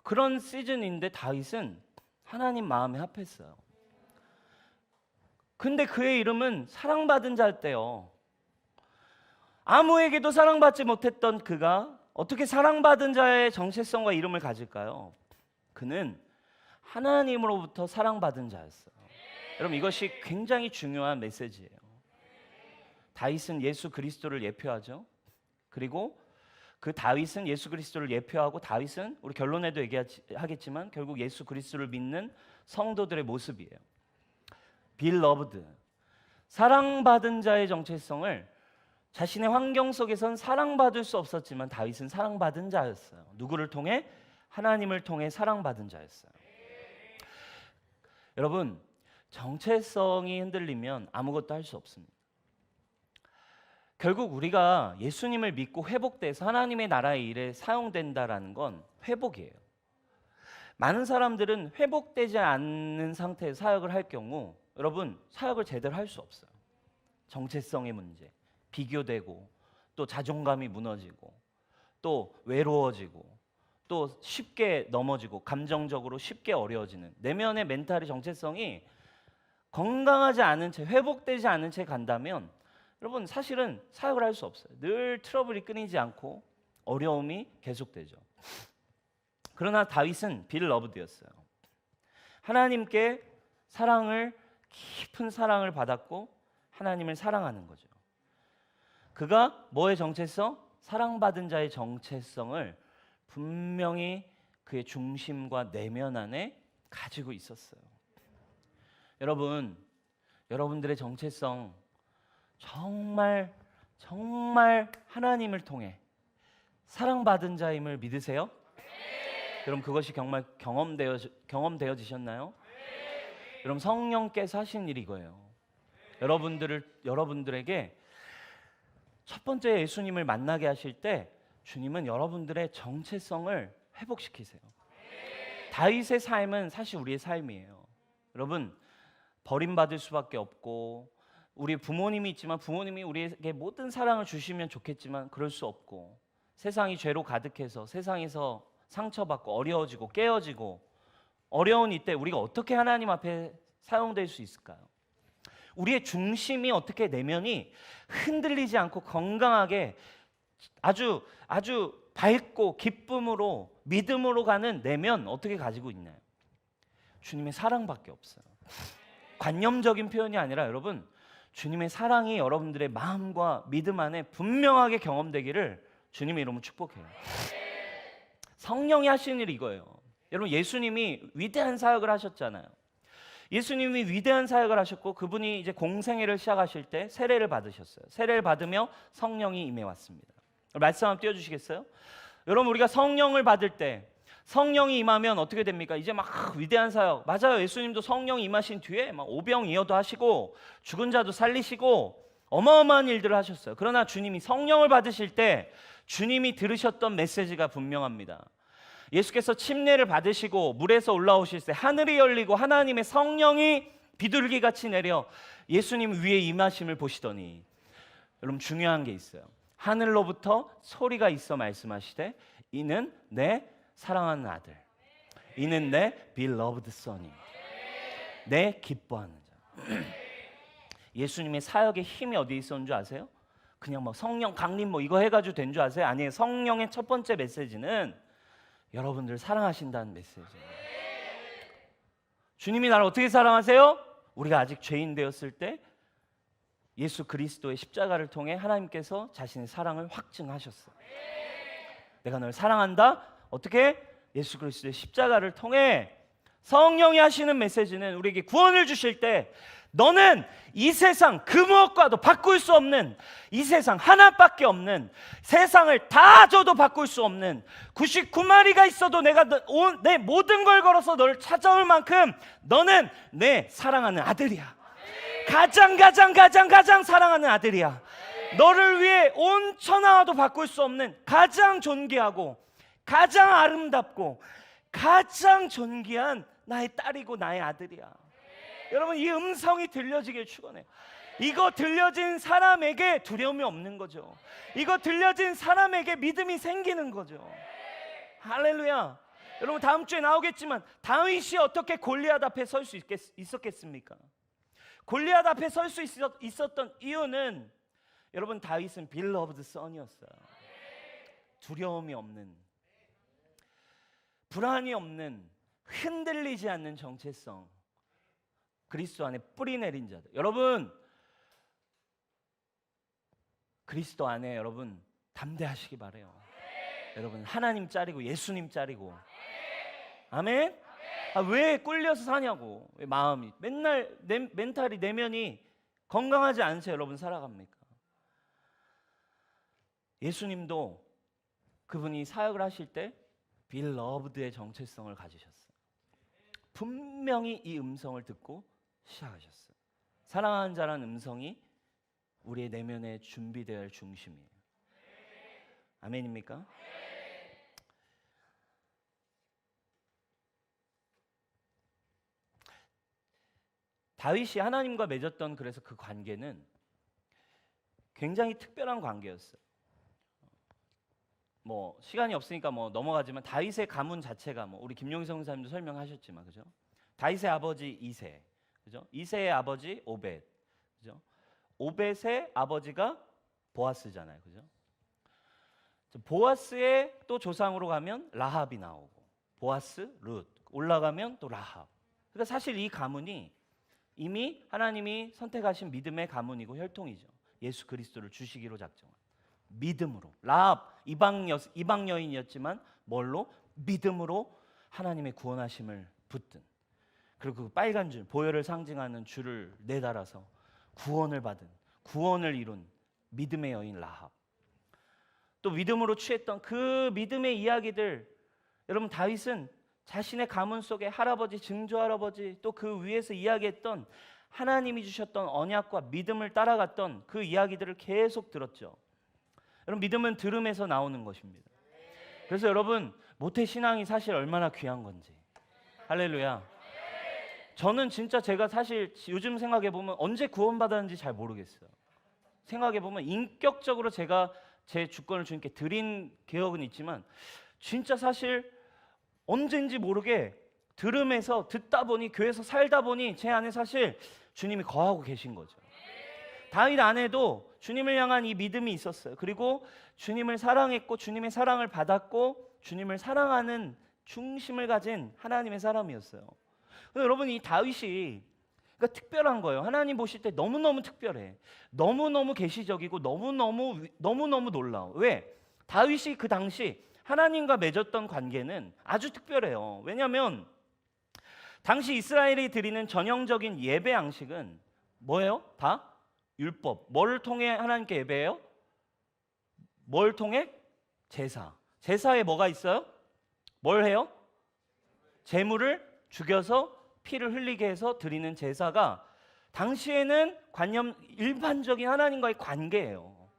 그런 시즌인데 다윗은 하나님 마음에 합했어요. 근데 그의 이름은 사랑받은 자였대요. 아무에게도 사랑받지 못했던 그가 어떻게 사랑받은 자의 정체성과 이름을 가질까요? 그는 하나님으로부터 사랑받은 자였어요. 여러분 이것이 굉장히 중요한 메시지예요. 다윗은 예수 그리스도를 예표하죠. 그리고 그 다윗은 예수 그리스도를 예표하고 다윗은 우리 결론에도 얘기하겠지만 결국 예수 그리스도를 믿는 성도들의 모습이에요. Beloved, 사랑받은 자의 정체성을 자신의 환경 속에선 사랑받을 수 없었지만 다윗은 사랑받은 자였어요. 누구를 통해? 하나님을 통해 사랑받은 자였어요. 여러분 정체성이 흔들리면 아무것도 할 수 없습니다. 결국 우리가 예수님을 믿고 회복돼서 하나님의 나라의 일에 사용된다라는 건 회복이에요. 많은 사람들은 회복되지 않는 상태에서 사역을 할 경우 여러분 사역을 제대로 할 수 없어요. 정체성의 문제, 비교되고 또 자존감이 무너지고 또 외로워지고 또 쉽게 넘어지고 감정적으로 쉽게 어려워지는 내면의 멘탈의 정체성이 건강하지 않은 채 회복되지 않은 채 간다면 여러분 사실은 사역을 할 수 없어요. 늘 트러블이 끊이지 않고 어려움이 계속되죠. 그러나 다윗은 빌러브드였어요. 하나님께 깊은 사랑을 받았고 하나님을 사랑하는 거죠. 그가 뭐의 정체성? 사랑받은 자의 정체성을 분명히 그의 중심과 내면 안에 가지고 있었어요. 여러분들의 정체성 정말 하나님을 통해 사랑받은 자임을 믿으세요? 여러분 그것이 정말 경험되어지셨나요? 여러분 성령께서 하신 일이 이거예요. 여러분들에게 첫 번째 예수님을 만나게 하실 때 주님은 여러분들의 정체성을 회복시키세요. 다윗의 삶은 사실 우리의 삶이에요. 여러분 버림받을 수밖에 없고 우리 부모님이 있지만 부모님이 우리에게 모든 사랑을 주시면 좋겠지만 그럴 수 없고 세상이 죄로 가득해서 세상에서 상처받고 어려워지고 깨어지고 어려운 이때 우리가 어떻게 하나님 앞에 사용될 수 있을까요? 우리의 중심이 어떻게 내면이 흔들리지 않고 건강하게 아주 밝고 기쁨으로 믿음으로 가는 내면 어떻게 가지고 있나요? 주님의 사랑밖에 없어요. 관념적인 표현이 아니라 여러분 주님의 사랑이 여러분들의 마음과 믿음 안에 분명하게 경험되기를 주님의 이름으로 축복해요. 성령이 하시는 일이 이거예요. 여러분 예수님이 위대한 사역을 하셨잖아요. 예수님이 위대한 사역을 하셨고 그분이 이제 공생애를 시작하실 때 세례를 받으셨어요. 세례를 받으며 성령이 임해 왔습니다. 말씀 한번 띄워주시겠어요? 여러분 우리가 성령을 받을 때 성령이 임하면 어떻게 됩니까? 이제 막 위대한 사역. 맞아요. 예수님도 성령이 임하신 뒤에 막 오병이어도 하시고 죽은 자도 살리시고 어마어마한 일들을 하셨어요. 그러나 주님이 성령을 받으실 때 주님이 들으셨던 메시지가 분명합니다. 예수께서 침례를 받으시고 물에서 올라오실 때 하늘이 열리고 하나님의 성령이 비둘기같이 내려 예수님 위에 임하심을 보시더니 여러분 중요한 게 있어요. 하늘로부터 소리가 있어 말씀하시되 이는 내 사랑하는 아들, 이는 내 beloved son입니다. 내 기뻐하는 자. 예수님의 사역의 힘이 어디에 있었는 줄 아세요? 그냥 뭐 성령 강림 뭐 이거 해가지고 된 줄 아세요? 아니에요. 성령의 첫 번째 메시지는 여러분들 사랑하신다는 메시지예요. 주님이 나를 어떻게 사랑하세요? 우리가 아직 죄인 되었을 때 예수 그리스도의 십자가를 통해 하나님께서 자신의 사랑을 확증하셨어요. 내가 너를 사랑한다. 어떻게? 예수 그리스도의 십자가를 통해 성령이 하시는 메시지는 우리에게 구원을 주실 때 너는 이 세상 그 무엇과도 바꿀 수 없는 이 세상 하나밖에 없는 세상을 다 줘도 바꿀 수 없는 99마리가 있어도 내가 내 모든 걸 걸어서 너를 찾아올 만큼 너는 내 사랑하는 아들이야. 가장 사랑하는 아들이야. 너를 위해 온 천하도 바꿀 수 없는 가장 존귀하고 가장 아름답고 가장 존귀한 나의 딸이고 나의 아들이야. 여러분, 이 음성이 들려지길 축원해요. 이거 들려진 사람에게 두려움이 없는 거죠. 이거 들려진 사람에게 믿음이 생기는 거죠. 할렐루야. 여러분, 다음 주에 나오겠지만 다윗이 어떻게 골리앗 앞에 설 수 있었겠습니까? 골리앗 앞에 설 수 있었던 이유는 여러분, 다윗은 beloved son이었어요. 두려움이 없는, 불안이 없는, 흔들리지 않는 정체성, 그리스도 안에 뿌리 내린 자들. 여러분, 그리스도 안에 여러분 담대하시기 바래요. 여러분, 하나님 짤이고 예수님 짤이고. 아멘? 왜 꿀려서 사냐고. 왜 마음이 맨날 멘탈이 내면이 건강하지 않으세요? 여러분, 살아갑니까? 예수님도 그분이 사역을 하실 때 beloved의 정체성을 가지셨어요. 분명히 이 음성을 듣고 시작하셨어요. 사랑하는 자라는 음성이 우리의 내면에 준비되어야 할 중심이에요. 아멘입니까? 다윗이 하나님과 맺었던 그래서 그 관계는 굉장히 특별한 관계였어요. 뭐 시간이 없으니까 뭐 넘어가지만 다윗의 가문 자체가 뭐 우리 김용희 성사님도 설명하셨지만, 그죠? 다윗의 아버지 이세, 그죠? 이세의 아버지 오벳, 그죠? 오벳의 아버지가 보아스잖아요, 그죠? 보아스의 또 조상으로 가면 라합이 나오고, 보아스, 룻, 올라가면 또 라합. 그러니까 사실 이 가문이 이미 하나님이 선택하신 믿음의 가문이고 혈통이죠. 예수 그리스도를 주시기로 작정한 믿음으로. 라합 이방 여인이었지만 뭘로? 믿음으로 하나님의 구원하심을 붙든, 그리고 그 빨간 줄, 보혈을 상징하는 줄을 내달아서 구원을 받은, 구원을 이룬 믿음의 여인 라합. 또 믿음으로 취했던 그 믿음의 이야기들, 여러분, 다윗은 자신의 가문 속에 할아버지, 증조할아버지, 또 그 위에서 이야기했던 하나님이 주셨던 언약과 믿음을 따라갔던 그 이야기들을 계속 들었죠. 여러분, 믿음은 들음에서 나오는 것입니다. 그래서 여러분, 모태신앙이 사실 얼마나 귀한 건지. 할렐루야. 저는 진짜 제가 사실 요즘 생각해보면 언제 구원받았는지 잘 모르겠어요. 생각해보면 인격적으로 제가 제 주권을 주님께 드린 기억은 있지만 진짜 사실 언제인지 모르게 들으면서 듣다 보니, 교회에서 살다 보니 제 안에 사실 주님이 거하고 계신 거죠. 다윗 안에도 주님을 향한 이 믿음이 있었어요. 그리고 주님을 사랑했고 주님의 사랑을 받았고 주님을 사랑하는 중심을 가진 하나님의 사람이었어요. 근데 여러분, 이 다윗이 그러니까 특별한 거예요. 하나님 보실 때 너무너무 특별해. 너무너무 계시적이고 너무너무 놀라워. 왜? 다윗이 그 당시 하나님과 맺었던 관계는 아주 특별해요. 왜냐하면 당시 이스라엘이 드리는 전형적인 예배 양식은 뭐예요? 다 율법. 뭘 통해 하나님께 예배해요? 뭘 통해? 제사. 제사에 뭐가 있어요? 뭘 해요? 제물을 죽여서 피를 흘리게 해서 드리는 제사가 당시에는 일반적인 하나님과의 관계예요.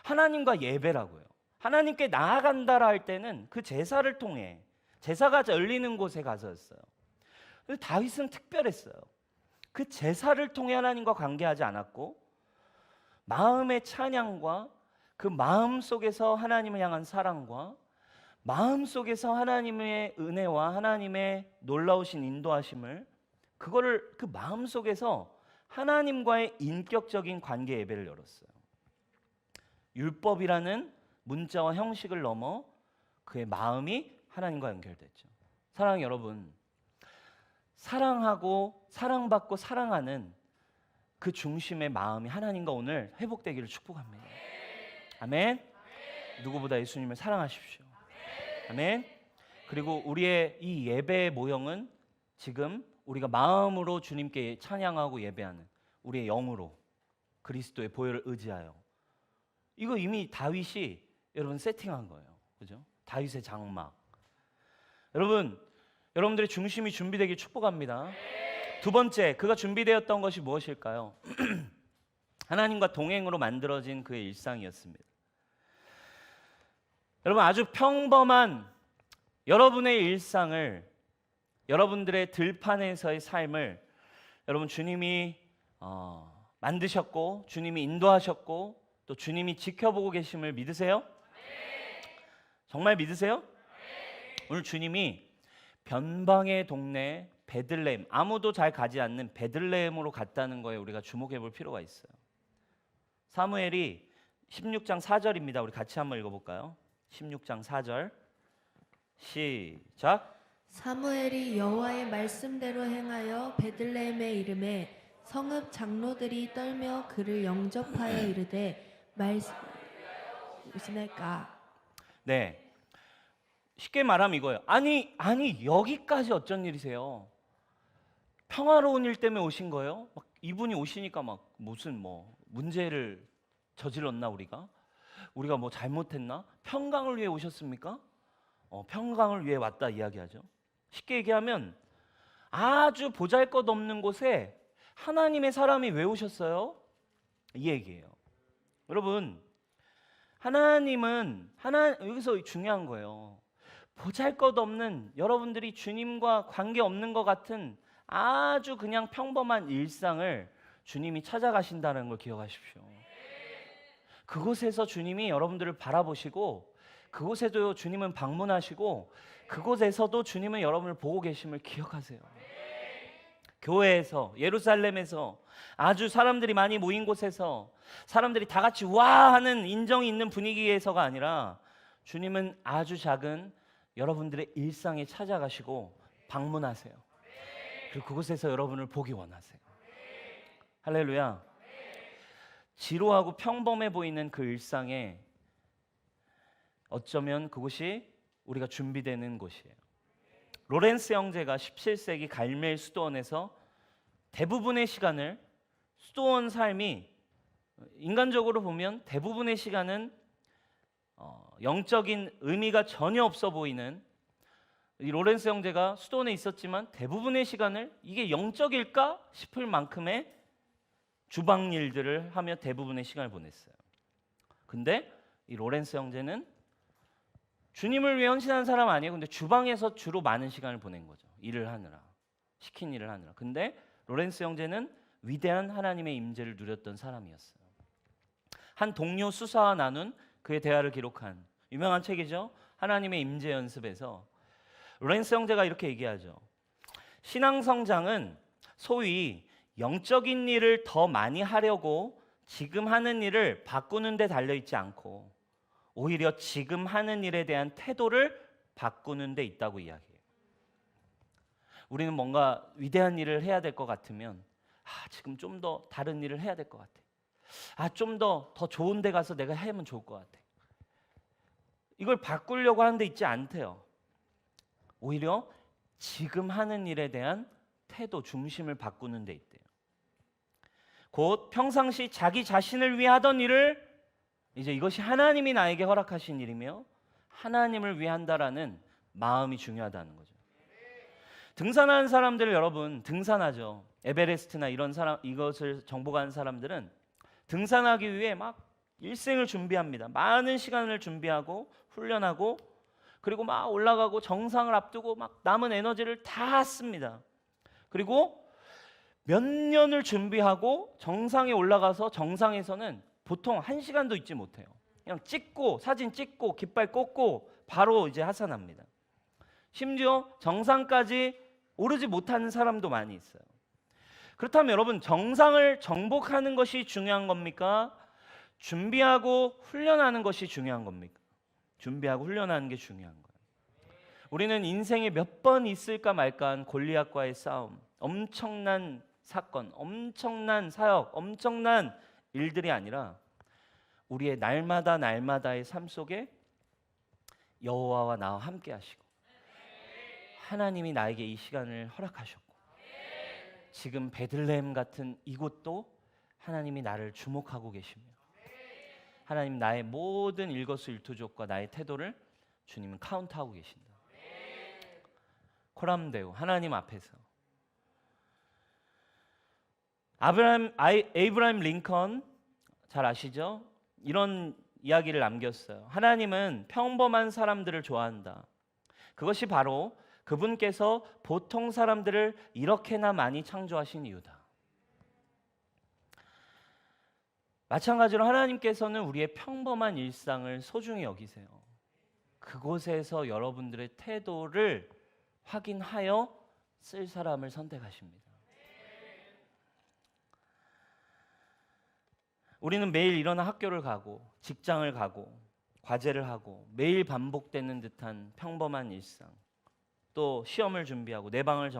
하나님과 예배라고요. 하나님께 나아간다라 할 때는 그 제사를 통해, 제사가 열리는 곳에 가서였어요. 다윗은 특별했어요. 그 제사를 통해 하나님과 관계하지 않았고, 마음의 찬양과 그 마음 속에서 하나님을 향한 사랑과 마음 속에서 하나님의 은혜와 하나님의 놀라우신 인도하심을, 그거를 그 마음 속에서 하나님과의 인격적인 관계 예배를 열었어요. 율법이라는 문자와 형식을 넘어 그의 마음이 하나님과 연결됐죠. 사랑하는 여러분, 사랑하고 사랑받고 사랑하는 그 중심의 마음이 하나님과 오늘 회복되기를 축복합니다. 아멘. 누구보다 예수님을 사랑하십시오. 아멘. 그리고 우리의 이 예배의 모형은 지금 우리가 마음으로 주님께 찬양하고 예배하는 우리의 영으로 그리스도의 보혈을 의지하여, 이거 이미 다윗이 여러분 세팅한 거예요. 그죠? 다윗의 장막. 여러분들의 중심이 준비되길 축복합니다. 두 번째, 그가 준비되었던 것이 무엇일까요? 하나님과 동행으로 만들어진 그의 일상이었습니다. 여러분, 아주 평범한 여러분의 일상을, 여러분들의 들판에서의 삶을 여러분 주님이 만드셨고 주님이 인도하셨고 또 주님이 지켜보고 계심을 믿으세요? 정말 믿으세요? 오늘 주님이 변방의 동네 베들레헴, 아무도 잘 가지 않는 베들레헴으로 갔다는 거에 우리가 주목해 볼 필요가 있어요. 사무엘이 16장 4절입니다. 우리 같이 한번 읽어볼까요? 16장 4절 시작. 사무엘이 여호와의 말씀대로 행하여 베들레헴에 이르매 성읍 장로들이 떨며 그를 영접하여 이르되 말씀할까. 네, 쉽게 말하면 이거예요. 아니 여기까지 어쩐 일이세요? 평화로운 일 때문에 오신 거예요? 막 이분이 오시니까 막 무슨 뭐 문제를 저질렀나 우리가 뭐 잘못했나? 평강을 위해 오셨습니까? 평강을 위해 왔다 이야기하죠. 쉽게 얘기하면 아주 보잘것없는 곳에 하나님의 사람이 왜 오셨어요? 이 얘기예요. 여러분, 하나님은 여기서 중요한 거예요. 보잘것없는 여러분들이 주님과 관계없는 것 같은 아주 그냥 평범한 일상을 주님이 찾아가신다는 걸 기억하십시오. 그곳에서 주님이 여러분들을 바라보시고 그곳에도 주님은 방문하시고 그곳에서도 주님은 여러분을 보고 계심을 기억하세요. 교회에서, 예루살렘에서, 아주 사람들이 많이 모인 곳에서 사람들이 다 같이 와 하는 인정이 있는 분위기에서가 아니라 주님은 아주 작은 여러분들의 일상에 찾아가시고 방문하세요. 그리고 그곳에서 여러분을 보기 원하세요. 할렐루야. 지루하고 평범해 보이는 그 일상에 어쩌면 그곳이 우리가 준비되는 곳이에요. 로렌스 형제가 17세기 갈멜 수도원에서 대부분의 시간을, 수도원 삶이 인간적으로 보면 대부분의 시간은 영적인 의미가 전혀 없어 보이는 이 로렌스 형제가 수도원에 있었지만 대부분의 시간을 이게 영적일까 싶을 만큼의 주방 일들을 하며 대부분의 시간을 보냈어요. 근데 이 로렌스 형제는 주님을 위해 헌신한 사람 아니에요. 근데 주방에서 주로 많은 시간을 보낸 거죠. 일을 하느라, 시킨 일을 하느라. 근데 로렌스 형제는 위대한 하나님의 임재를 누렸던 사람이었어요. 한 동료 수사와 나눈 그의 대화를 기록한 유명한 책이죠. 하나님의 임재 연습에서 로렌스 형제가 이렇게 얘기하죠. 신앙 성장은 소위 영적인 일을 더 많이 하려고 지금 하는 일을 바꾸는 데 달려있지 않고 오히려 지금 하는 일에 대한 태도를 바꾸는 데 있다고 이야기해요. 우리는 뭔가 위대한 일을 해야 될 것 같으면 지금 좀 더 다른 일을 해야 될 것 같아. 좀 더 좋은 데 가서 내가 하면 좋을 것 같아. 이걸 바꾸려고 하는 데 있지 않대요. 오히려 지금 하는 일에 대한 태도, 중심을 바꾸는 데 있대요. 곧 평상시 자기 자신을 위해 하던 일을 이제 이것이 하나님이 나에게 허락하신 일이며 하나님을 위해 한다라는 마음이 중요하다는 거죠. 등산하는 사람들 여러분 등산하죠. 에베레스트나 이런 사람, 이것을 정복하는 사람들은 등산하기 위해 막 일생을 준비합니다. 많은 시간을 준비하고 훈련하고 그리고 막 올라가고 정상을 앞두고 막 남은 에너지를 다 씁니다. 그리고 몇 년을 준비하고 정상에 올라가서 정상에서는 보통 1시간도 있지 못해요. 그냥 찍고 사진 찍고 깃발 꽂고 바로 이제 하산합니다. 심지어 정상까지 오르지 못하는 사람도 많이 있어요. 그렇다면 여러분 정상을 정복하는 것이 중요한 겁니까? 준비하고 훈련하는 것이 중요한 겁니까? 준비하고 훈련하는 게 중요한 거예요. 우리는 인생에 몇 번 있을까 말까한 골리앗과의 싸움, 엄청난 사건, 엄청난 사역, 엄청난 일들이 아니라 우리의 날마다 날마다의 삶 속에 여호와와 나와 함께 하시고 하나님이 나에게 이 시간을 허락하셨고 지금 베들레헴 같은 이곳도 하나님이 나를 주목하고 계시며 하나님 나의 모든 일거수일투족과 나의 태도를 주님은 카운트하고 계신다. 코람데오 하나님 앞에서 에이브라임 링컨 잘 아시죠? 이런 이야기를 남겼어요. 하나님은 평범한 사람들을 좋아한다. 그것이 바로 그분께서 보통 사람들을 이렇게나 많이 창조하신 이유다. 마찬가지로 하나님께서는 우리의 평범한 일상을 소중히 여기세요. 그곳에서 여러분들의 태도를 확인하여 쓸 사람을 선택하십니다. 우리는 매일 일어나 학교를 가고 직장을 가고 과제를 하고 매일 반복되는 듯한 평범한 일상, 또 시험을 준비하고 내 방을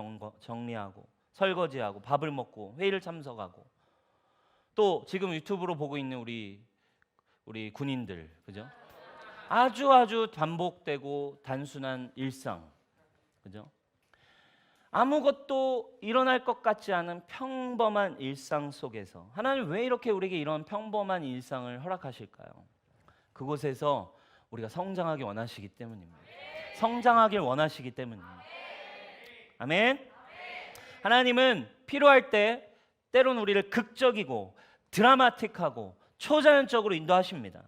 정리하고 설거지하고 밥을 먹고 회의를 참석하고, 또 지금 유튜브로 보고 있는 우리 군인들, 그죠? 아주 반복되고 단순한 일상, 그죠? 아무것도 일어날 것 같지 않은 평범한 일상 속에서 하나님 왜 이렇게 우리에게 이런 평범한 일상을 허락하실까요? 그곳에서 우리가 성장하기 원하시기 때문입니다. 성장하길 원하시기 때문입니다. 아멘. 하나님은 필요할 때 때론 우리를 극적이고 드라마틱하고 초자연적으로 인도하십니다.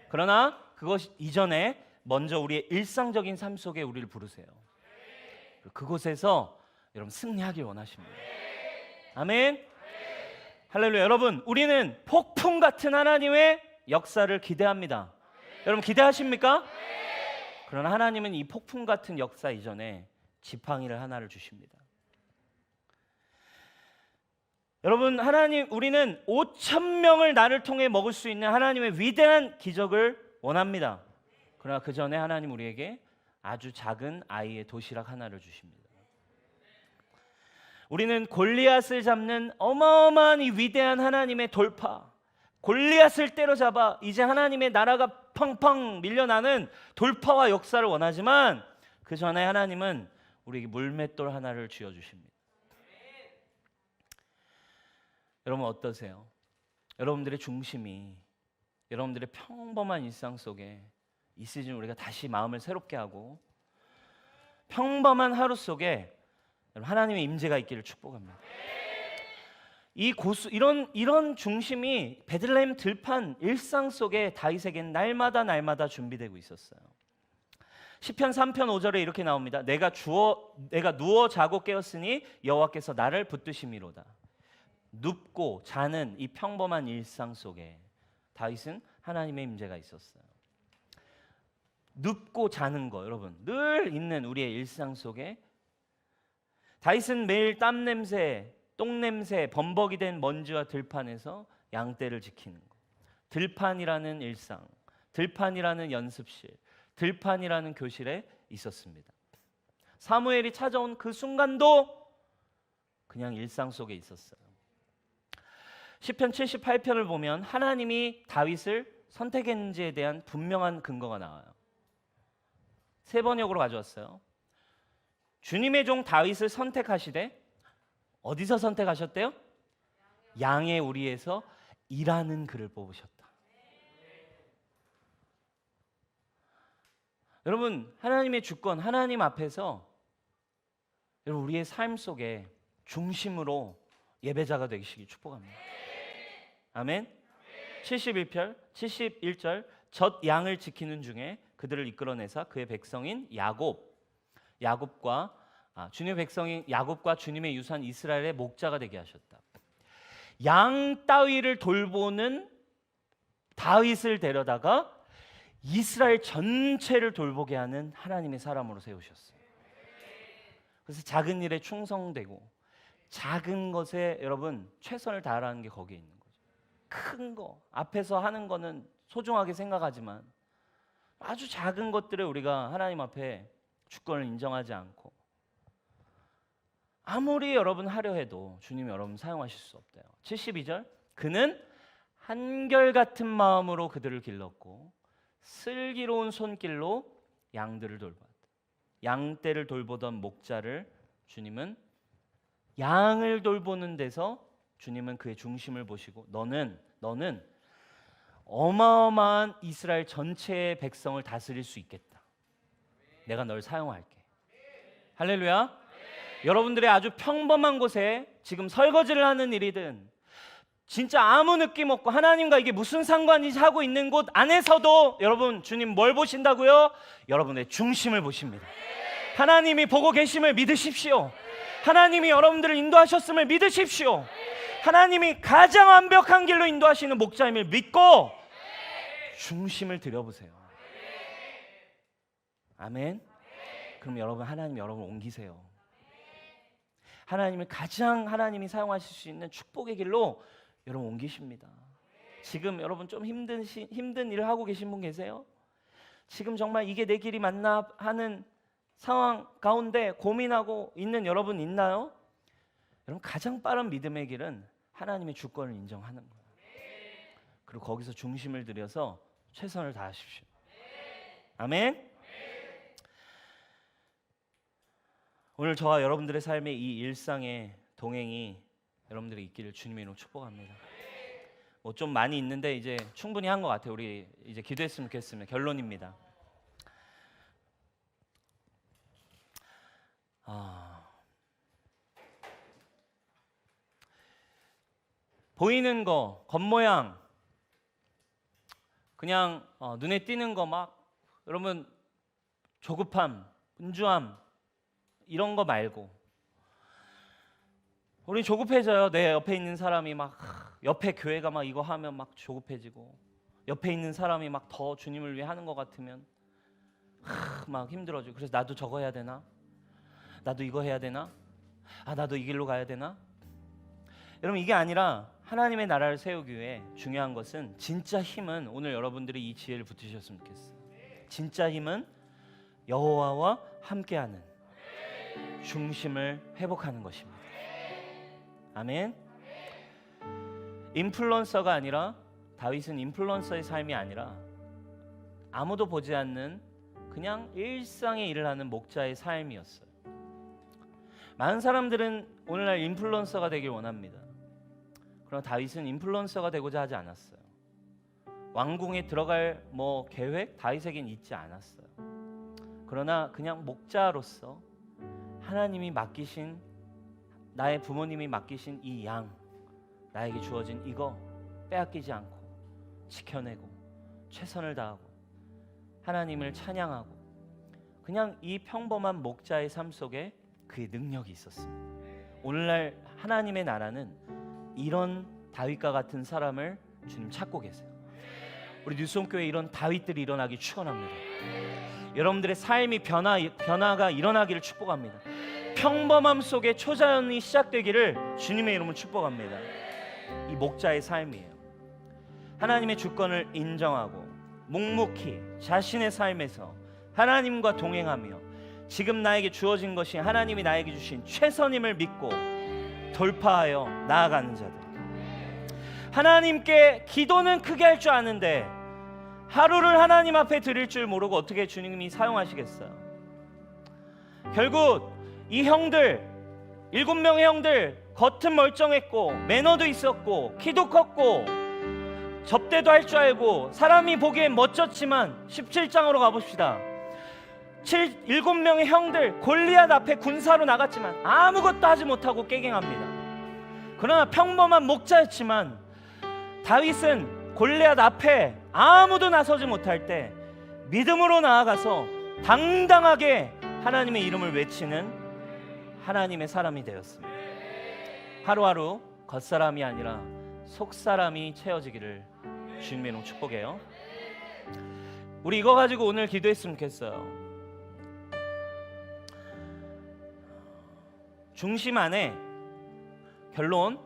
그러나 그것 이전에 먼저 우리의 일상적인 삶 속에 우리를 부르세요. 그곳에서 여러분 승리하길 원하십니다. 아멘. 할렐루야. 여러분, 우리는 폭풍 같은 하나님의 역사를 기대합니다. 여러분 기대하십니까? 그러나 하나님은 이 폭풍 같은 역사 이전에 지팡이를 하나를 주십니다. 여러분, 우리는 5,000명을 나를 통해 먹을 수 있는 하나님의 위대한 기적을 원합니다. 그러나 그 전에 하나님 우리에게 아주 작은 아이의 도시락 하나를 주십니다. 우리는 골리앗을 잡는 어마어마한 이 위대한 하나님의 돌파, 골리앗을 때려잡아 이제 하나님의 나라가 팡팡 밀려나는 돌파와 역사를 원하지만, 그 전에 하나님은 우리에게 물맷돌 하나를 쥐어주십니다. 여러분 어떠세요? 여러분들의 중심이 여러분들의 평범한 일상 속에 이 시즌 우리가 다시 마음을 새롭게 하고 평범한 하루 속에 하나님의 임재가 있기를 축복합니다. 이런 중심이 베들레헴 들판 일상 속에 다윗에게는 날마다 준비되고 있었어요. 시편 3편 5절에 이렇게 나옵니다. 내가 누워 자고 깨었으니 여호와께서 나를 붙드심이로다. 눕고 자는 이 평범한 일상 속에 다윗은 하나님의 임재가 있었어요. 눕고 자는 거, 여러분 늘 있는 우리의 일상 속에 다윗은 매일 땀 냄새, 똥 냄새, 범벅이 된 먼지와 들판에서 양떼를 지키는 거. 들판이라는 일상, 들판이라는 연습실, 들판이라는 교실에 있었습니다. 사무엘이 찾아온 그 순간도 그냥 일상 속에 있었어요. 시편 78편을 보면 하나님이 다윗을 선택했는지에 대한 분명한 근거가 나와요. 3번역으로 가져왔어요. 주님의 종 다윗을 선택하시되 어디서 선택하셨대요? 양의 우리에서 일하는 그를 뽑으셨다. 여러분, 하나님의 주권, 하나님 앞에서 여러분 우리의 삶 속에 중심으로 예배자가 되시길 축복합니다. 아멘. 71절 젖 양을 지키는 중에 그들을 이끌어내사 그의 백성인 주님의 백성인 야곱과 주님의 유산 이스라엘의 목자가 되게 하셨다. 양 따위를 돌보는 다윗을 데려다가 이스라엘 전체를 돌보게 하는 하나님의 사람으로 세우셨어요. 그래서 작은 일에 충성되고 작은 것에 여러분 최선을 다하라는 게 거기에 있는 거죠. 큰 거 앞에서 하는 거는 소중하게 생각하지만 아주 작은 것들에 우리가 하나님 앞에 주권을 인정하지 않고 아무리 여러분 하려 해도 주님이 여러분 사용하실 수 없대요. 72절 그는 한결같은 마음으로 그들을 길렀고 슬기로운 손길로 양들을 돌봤다. 양떼를 돌보던 목자를 주님은 양을 돌보는 데서 주님은 그의 중심을 보시고 너는 어마어마한 이스라엘 전체의 백성을 다스릴 수 있겠다. 내가 널 사용할게. 할렐루야. 여러분들의 아주 평범한 곳에 지금 설거지를 하는 일이든 진짜 아무 느낌 없고 하나님과 이게 무슨 상관인지 하고 있는 곳 안에서도 여러분 주님 뭘 보신다고요? 여러분의 중심을 보십니다. 하나님이 보고 계심을 믿으십시오. 하나님이 여러분들을 인도하셨음을 믿으십시오. 하나님이 가장 완벽한 길로 인도하시는 목자임을 믿고 중심을 들여보세요. 아멘. 그럼 여러분 하나님 여러분 옮기세요. 하나님을 가장 하나님이 사용하실 수 있는 축복의 길로 여러분 옮기십니다. 지금 여러분 좀 힘든 일을 하고 계신 분 계세요? 지금 정말 이게 내 길이 맞나 하는 상황 가운데 고민하고 있는 여러분 있나요? 여러분 가장 빠른 믿음의 길은 하나님의 주권을 인정하는 거예요. 그리고 거기서 중심을 들여서 최선을 다하십시오. 아멘. 오늘 저와 여러분들의 삶의 이 일상의 동행이 여러분들이 있기를 주님의 이름으로 축복합니다. 뭐 좀 많이 있는데 이제 충분히 한 것 같아요. 우리 이제 기도했으면 좋겠습니다. 결론입니다. 보이는 거, 겉모양, 그냥 눈에 띄는 거 막 여러분 조급함, 분주함 이런 거 말고 우리 조급해져요. 내 옆에 있는 사람이 막 옆에 교회가 막 이거 하면 막 조급해지고 옆에 있는 사람이 막 더 주님을 위해 하는 것 같으면 막 힘들어지고 그래서 나도 저거 해야 되나? 나도 이거 해야 되나? 나도 이 길로 가야 되나? 여러분 이게 아니라 하나님의 나라를 세우기 위해 중요한 것은 진짜 힘은 오늘 여러분들이 이 지혜를 붙이셨으면 좋겠어요. 진짜 힘은 여호와와 함께하는 중심을 회복하는 것입니다. 아멘. 인플루언서가 아니라 다윗은 인플루언서의 삶이 아니라 아무도 보지 않는 그냥 일상의 일을 하는 목자의 삶이었어요. 많은 사람들은 오늘날 인플루언서가 되길 원합니다. 그러나 다윗은 인플루언서가 되고자 하지 않았어요. 왕궁에 들어갈 계획 다윗에겐 있지 않았어요. 그러나 그냥 목자로서 하나님이 맡기신 나의 부모님이 맡기신 이 양 나에게 주어진 이거 빼앗기지 않고 지켜내고 최선을 다하고 하나님을 찬양하고 그냥 이 평범한 목자의 삶 속에 그의 능력이 있었습니다. 오늘날 하나님의 나라는 이런 다윗과 같은 사람을 주님 찾고 계세요. 우리 뉴스홈교회에 이런 다윗들이 일어나기 축원합니다. 여러분들의 삶이 변화가 일어나기를 축복합니다. 평범함 속에 초자연이 시작되기를 주님의 이름으로 축복합니다. 이 목자의 삶이에요. 하나님의 주권을 인정하고 묵묵히 자신의 삶에서 하나님과 동행하며 지금 나에게 주어진 것이 하나님이 나에게 주신 최선임을 믿고 돌파하여 나아가는 자들. 하나님께 기도는 크게 할 줄 아는데 하루를 하나님 앞에 드릴 줄 모르고 어떻게 주님이 사용하시겠어요? 결국 이 형들 7명의 형들 겉은 멀쩡했고 매너도 있었고 키도 컸고 접대도 할 줄 알고 사람이 보기엔 멋졌지만 17장으로 가봅시다. 7명의 형들 골리앗 앞에 군사로 나갔지만 아무것도 하지 못하고 깨갱합니다. 그러나 평범한 목자였지만 다윗은 골리앗 앞에 아무도 나서지 못할 때 믿음으로 나아가서 당당하게 하나님의 이름을 외치는 하나님의 사람이 되었습니다. 하루하루 겉사람이 아니라 속사람이 채워지기를 주님의 이름으로 축복해요. 우리 이거 가지고 오늘 기도했으면 좋겠어요. 중심 안에 결론,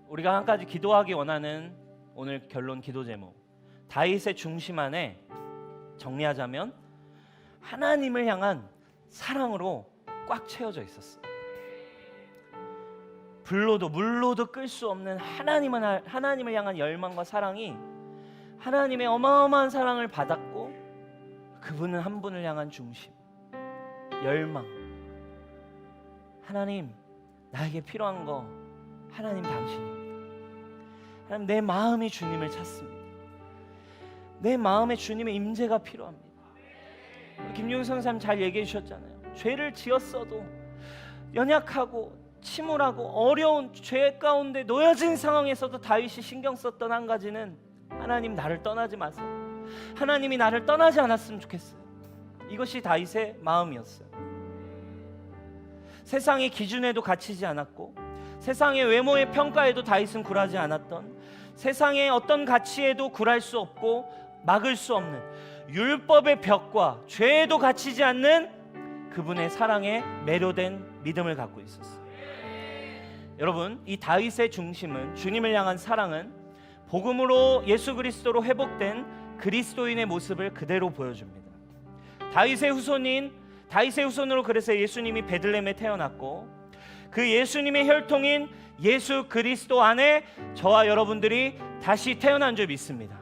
우리가 한 가지 기도하기 원하는 오늘 결론 기도 제목, 다윗의 중심 안에 정리하자면 하나님을 향한 사랑으로 꽉 채워져 있었어요. 불로도 물로도 끌 수 없는 하나님을 향한 열망과 사랑이 하나님의 어마어마한 사랑을 받았고 그분은 한 분을 향한 중심, 열망. 하나님, 나에게 필요한 거 하나님 당신입니다. 하나님, 내 마음이 주님을 찾습니다. 내 마음에 주님의 임재가 필요합니다. 김용선 선생님 잘 얘기해 주셨잖아요. 죄를 지었어도 연약하고 침울하고 어려운 죄 가운데 놓여진 상황에서도 다윗이 신경 썼던 한 가지는 하나님 나를 떠나지 마세요. 하나님이 나를 떠나지 않았으면 좋겠어요. 이것이 다윗의 마음이었어요. 세상의 기준에도 갇히지 않았고 세상의 외모의 평가에도 다윗은 굴하지 않았던, 세상의 어떤 가치에도 굴할 수 없고 막을 수 없는 율법의 벽과 죄에도 갇히지 않는 그분의 사랑에 매료된 믿음을 갖고 있었어요. 여러분, 이 다윗의 중심은, 주님을 향한 사랑은 복음으로 예수 그리스도로 회복된 그리스도인의 모습을 그대로 보여줍니다. 다윗의 후손으로 그래서 예수님이 베들레헴에 태어났고, 그 예수님의 혈통인 예수 그리스도 안에 저와 여러분들이 다시 태어난 줄 믿습니다.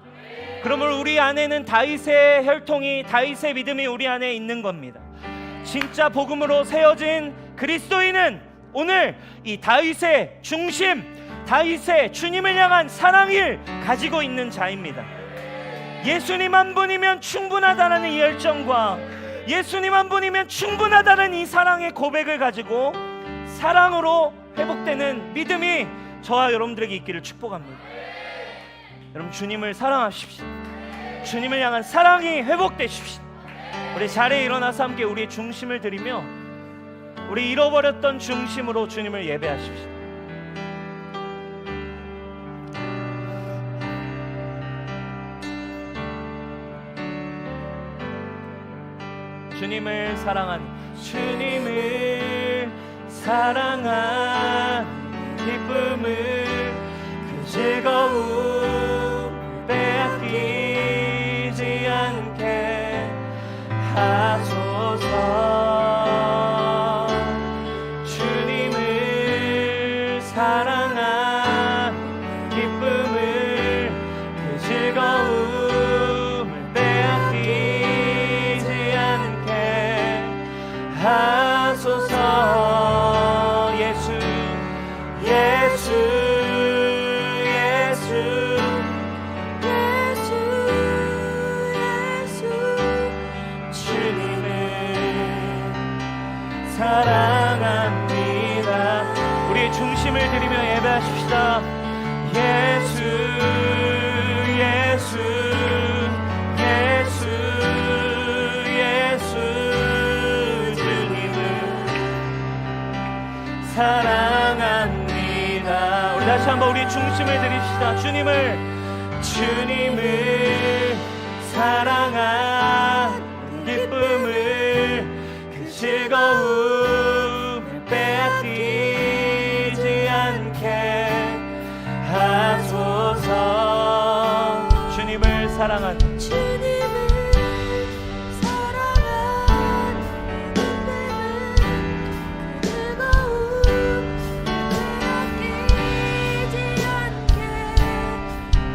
그러므로 우리 안에는 다윗의 혈통이, 다윗의 믿음이 우리 안에 있는 겁니다. 진짜 복음으로 세워진 그리스도인은 오늘 이 다윗의 중심, 다윗의 주님을 향한 사랑을 가지고 있는 자입니다. 예수님 한 분이면 충분하다는 이 열정과 예수님 한 분이면 충분하다는 이 사랑의 고백을 가지고 사랑으로 회복되는 믿음이 저와 여러분들에게 있기를 축복합니다. 여러분, 주님을 사랑하십시오. 주님을 향한 사랑이 회복되십시오. 우리 자리에 일어나서 함께 우리의 중심을 드리며 우리 잃어버렸던 중심으로 주님을 예배하십시오. 주님을 사랑한 기쁨을, 그 즐거움 빼앗기지 않게 하소서. 주님을 사랑한 기쁨을, 그 즐거움을 빼앗기지 않게 하소서. 사랑합니다. 우리의 중심을 드리며 예배하십시다. 예수, 예수, 예수, 예수, 주님을 사랑합니다. 우리 다시 한번 우리의 중심을 드립시다. 주님을 사랑한 기쁨을, 그 즐거움을 빼앗기지 않게 하소서. 주님을 사랑한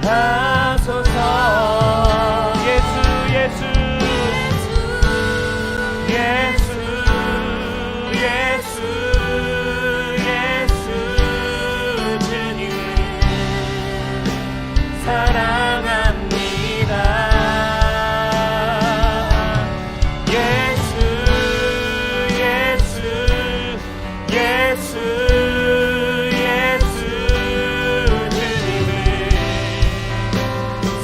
하소서. 예수, 예수, 예수, 예수, 예수, 주님을 사랑합니다. 예수, 예수, 예수, 예수, 주님을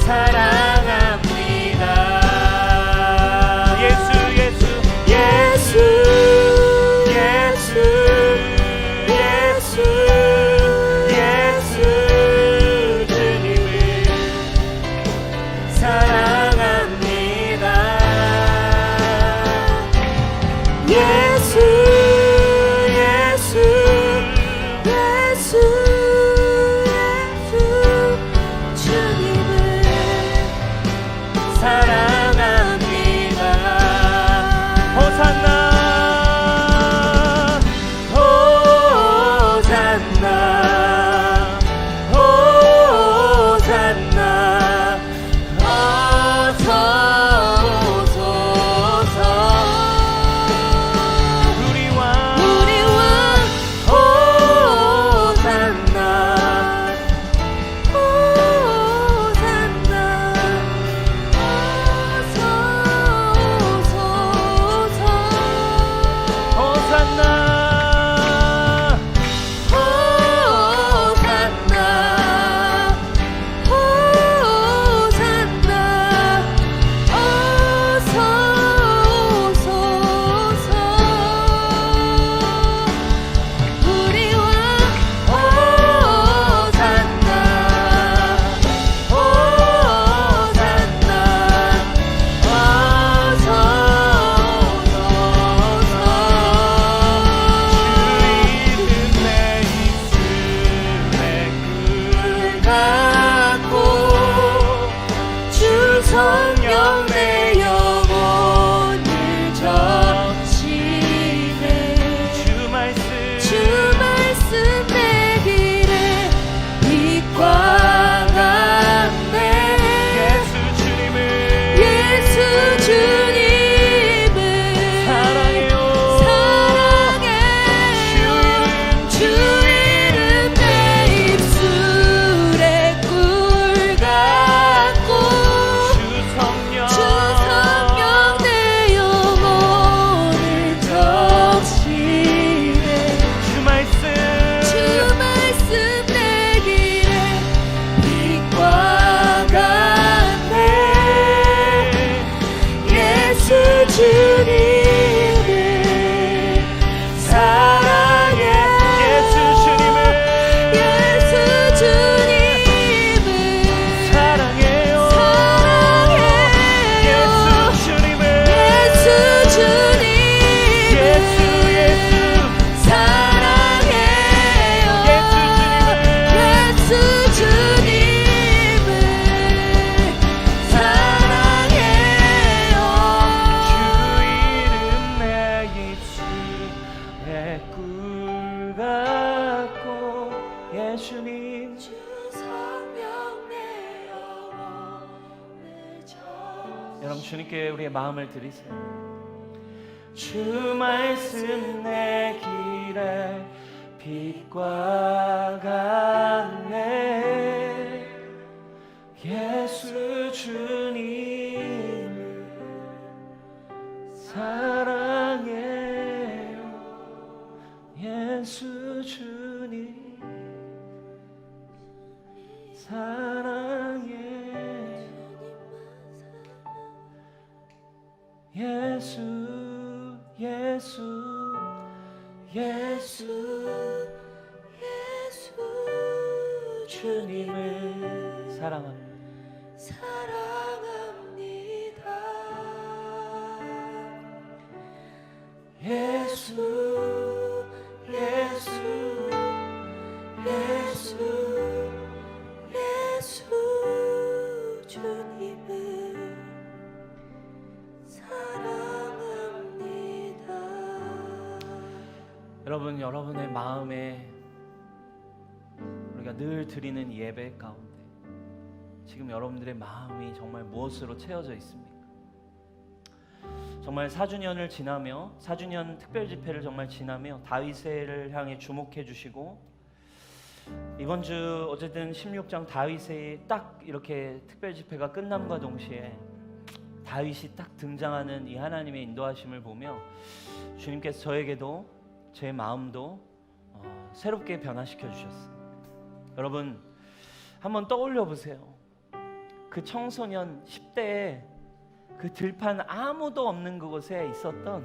사랑합니다. 예수, 예수, 예수, 예수, 예수, 예수, 주님을 사랑합니다. 예수, 예수, 예수, 예수, 주님을 성령 내 영혼을 적시네. 주 말씀 내 길에 빛과 같네. 예수 주님을 사랑해요. 주 이름 내 입술에 꿀 같고 주 성령 내 영혼을 적시네. 주 말씀 내 길에 빛과 같네. 예수 주님을 사랑해. 예수 주님을 사랑해요. 예수 주님을 예수 사랑해요. 예수 주님을 사랑해요. 주 이름 내 입술에 꿀 같고 예수님 주 성령 내 영혼을 여러분 주님께 우리의 마음을 드리세요. 주 말씀 내 길에 빛과 같네. 예수 주님을 사랑해요. 예수 주님 사랑해요. 예수 주님을 사랑합니다. 예수 주님을 사랑합니다. 여러분, 여러분의 마음에 우리가 늘 드리는 예배 가운데 지금 여러분들의 마음이 정말 무엇으로 채워져 있습니까? 정말 4주년을 지나며 4주년 특별 집회를 정말 지나며 다윗을 향해 주목해 주시고 이번 주 어쨌든 16장 다윗이 딱 이렇게 특별 집회가 끝남과 동시에 다윗이 딱 등장하는 이 하나님의 인도하심을 보며 주님께서 저에게도 제 마음도 새롭게 변화시켜 주셨어요. 여러분 한번 떠올려 보세요. 그 청소년 10대에 그 들판 아무도 없는 그곳에 있었던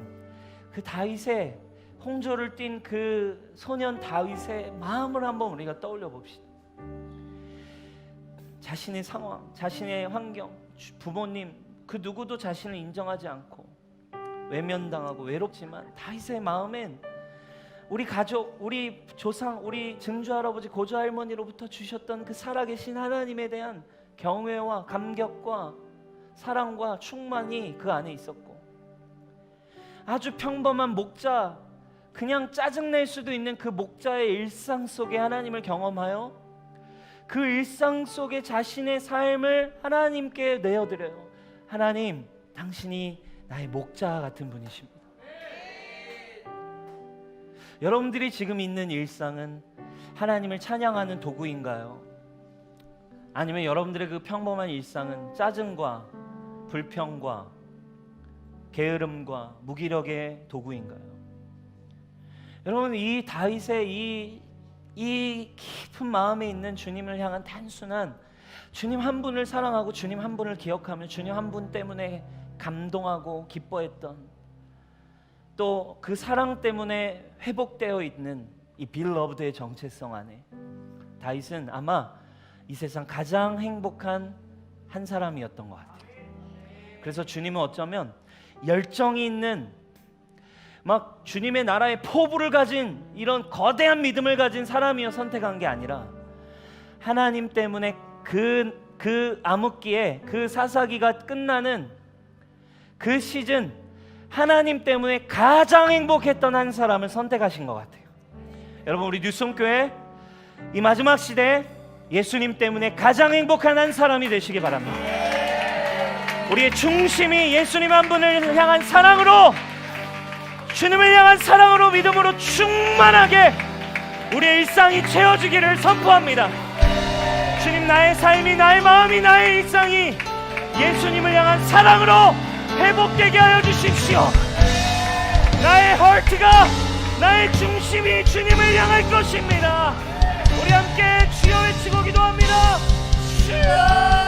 그 다윗의 홍조를 띈 그 소년 다윗의 마음을 한번 우리가 떠올려 봅시다. 자신의 상황, 자신의 환경, 부모님 그 누구도 자신을 인정하지 않고 외면당하고 외롭지만 다윗의 마음엔 우리 가족, 우리 조상, 우리 증조할아버지, 고조할머니로부터 주셨던 그 살아계신 하나님에 대한 경외와 감격과 사랑과 충만이 그 안에 있었고 아주 평범한 목자, 그냥 짜증낼 수도 있는 그 목자의 일상 속에 하나님을 경험하여 그 일상 속에 자신의 삶을 하나님께 내어드려요. 하나님, 당신이 나의 목자 같은 분이십니다. 여러분들이 지금 있는 일상은 하나님을 찬양하는 도구인가요? 아니면 여러분들의 그 평범한 일상은 짜증과 불평과 게으름과 무기력의 도구인가요? 여러분, 이 다윗의 이 깊은 마음에 있는 주님을 향한 단순한 주님 한 분을 사랑하고 주님 한 분을 기억하며 주님 한 분 때문에 감동하고 기뻐했던, 또 그 사랑 때문에 회복되어 있는 이 빌러브드의 정체성 안에 다윗은 아마 이 세상 가장 행복한 한 사람이었던 것 같아요. 그래서 주님은 어쩌면 열정이 있는 막 주님의 나라의 포부를 가진 이런 거대한 믿음을 가진 사람이어 선택한 게 아니라 하나님 때문에 그 그 암흑기에 그 사사기가 끝나는 그 시즌, 하나님 때문에 가장 행복했던 한 사람을 선택하신 것 같아요. 여러분, 우리 뉴스홈교회 이 마지막 시대에 예수님 때문에 가장 행복한 한 사람이 되시기 바랍니다. 우리의 중심이 예수님 한 분을 향한 사랑으로, 주님을 향한 사랑으로, 믿음으로 충만하게 우리의 일상이 채워지기를 선포합니다. 주님, 나의 삶이, 나의 마음이, 나의 일상이 예수님을 향한 사랑으로 회복되게 하여 주십시오. 나의 하트가, 나의 중심이 주님을 향할 것입니다. 우리 함께 주여 외치고 기도합니다. 주여!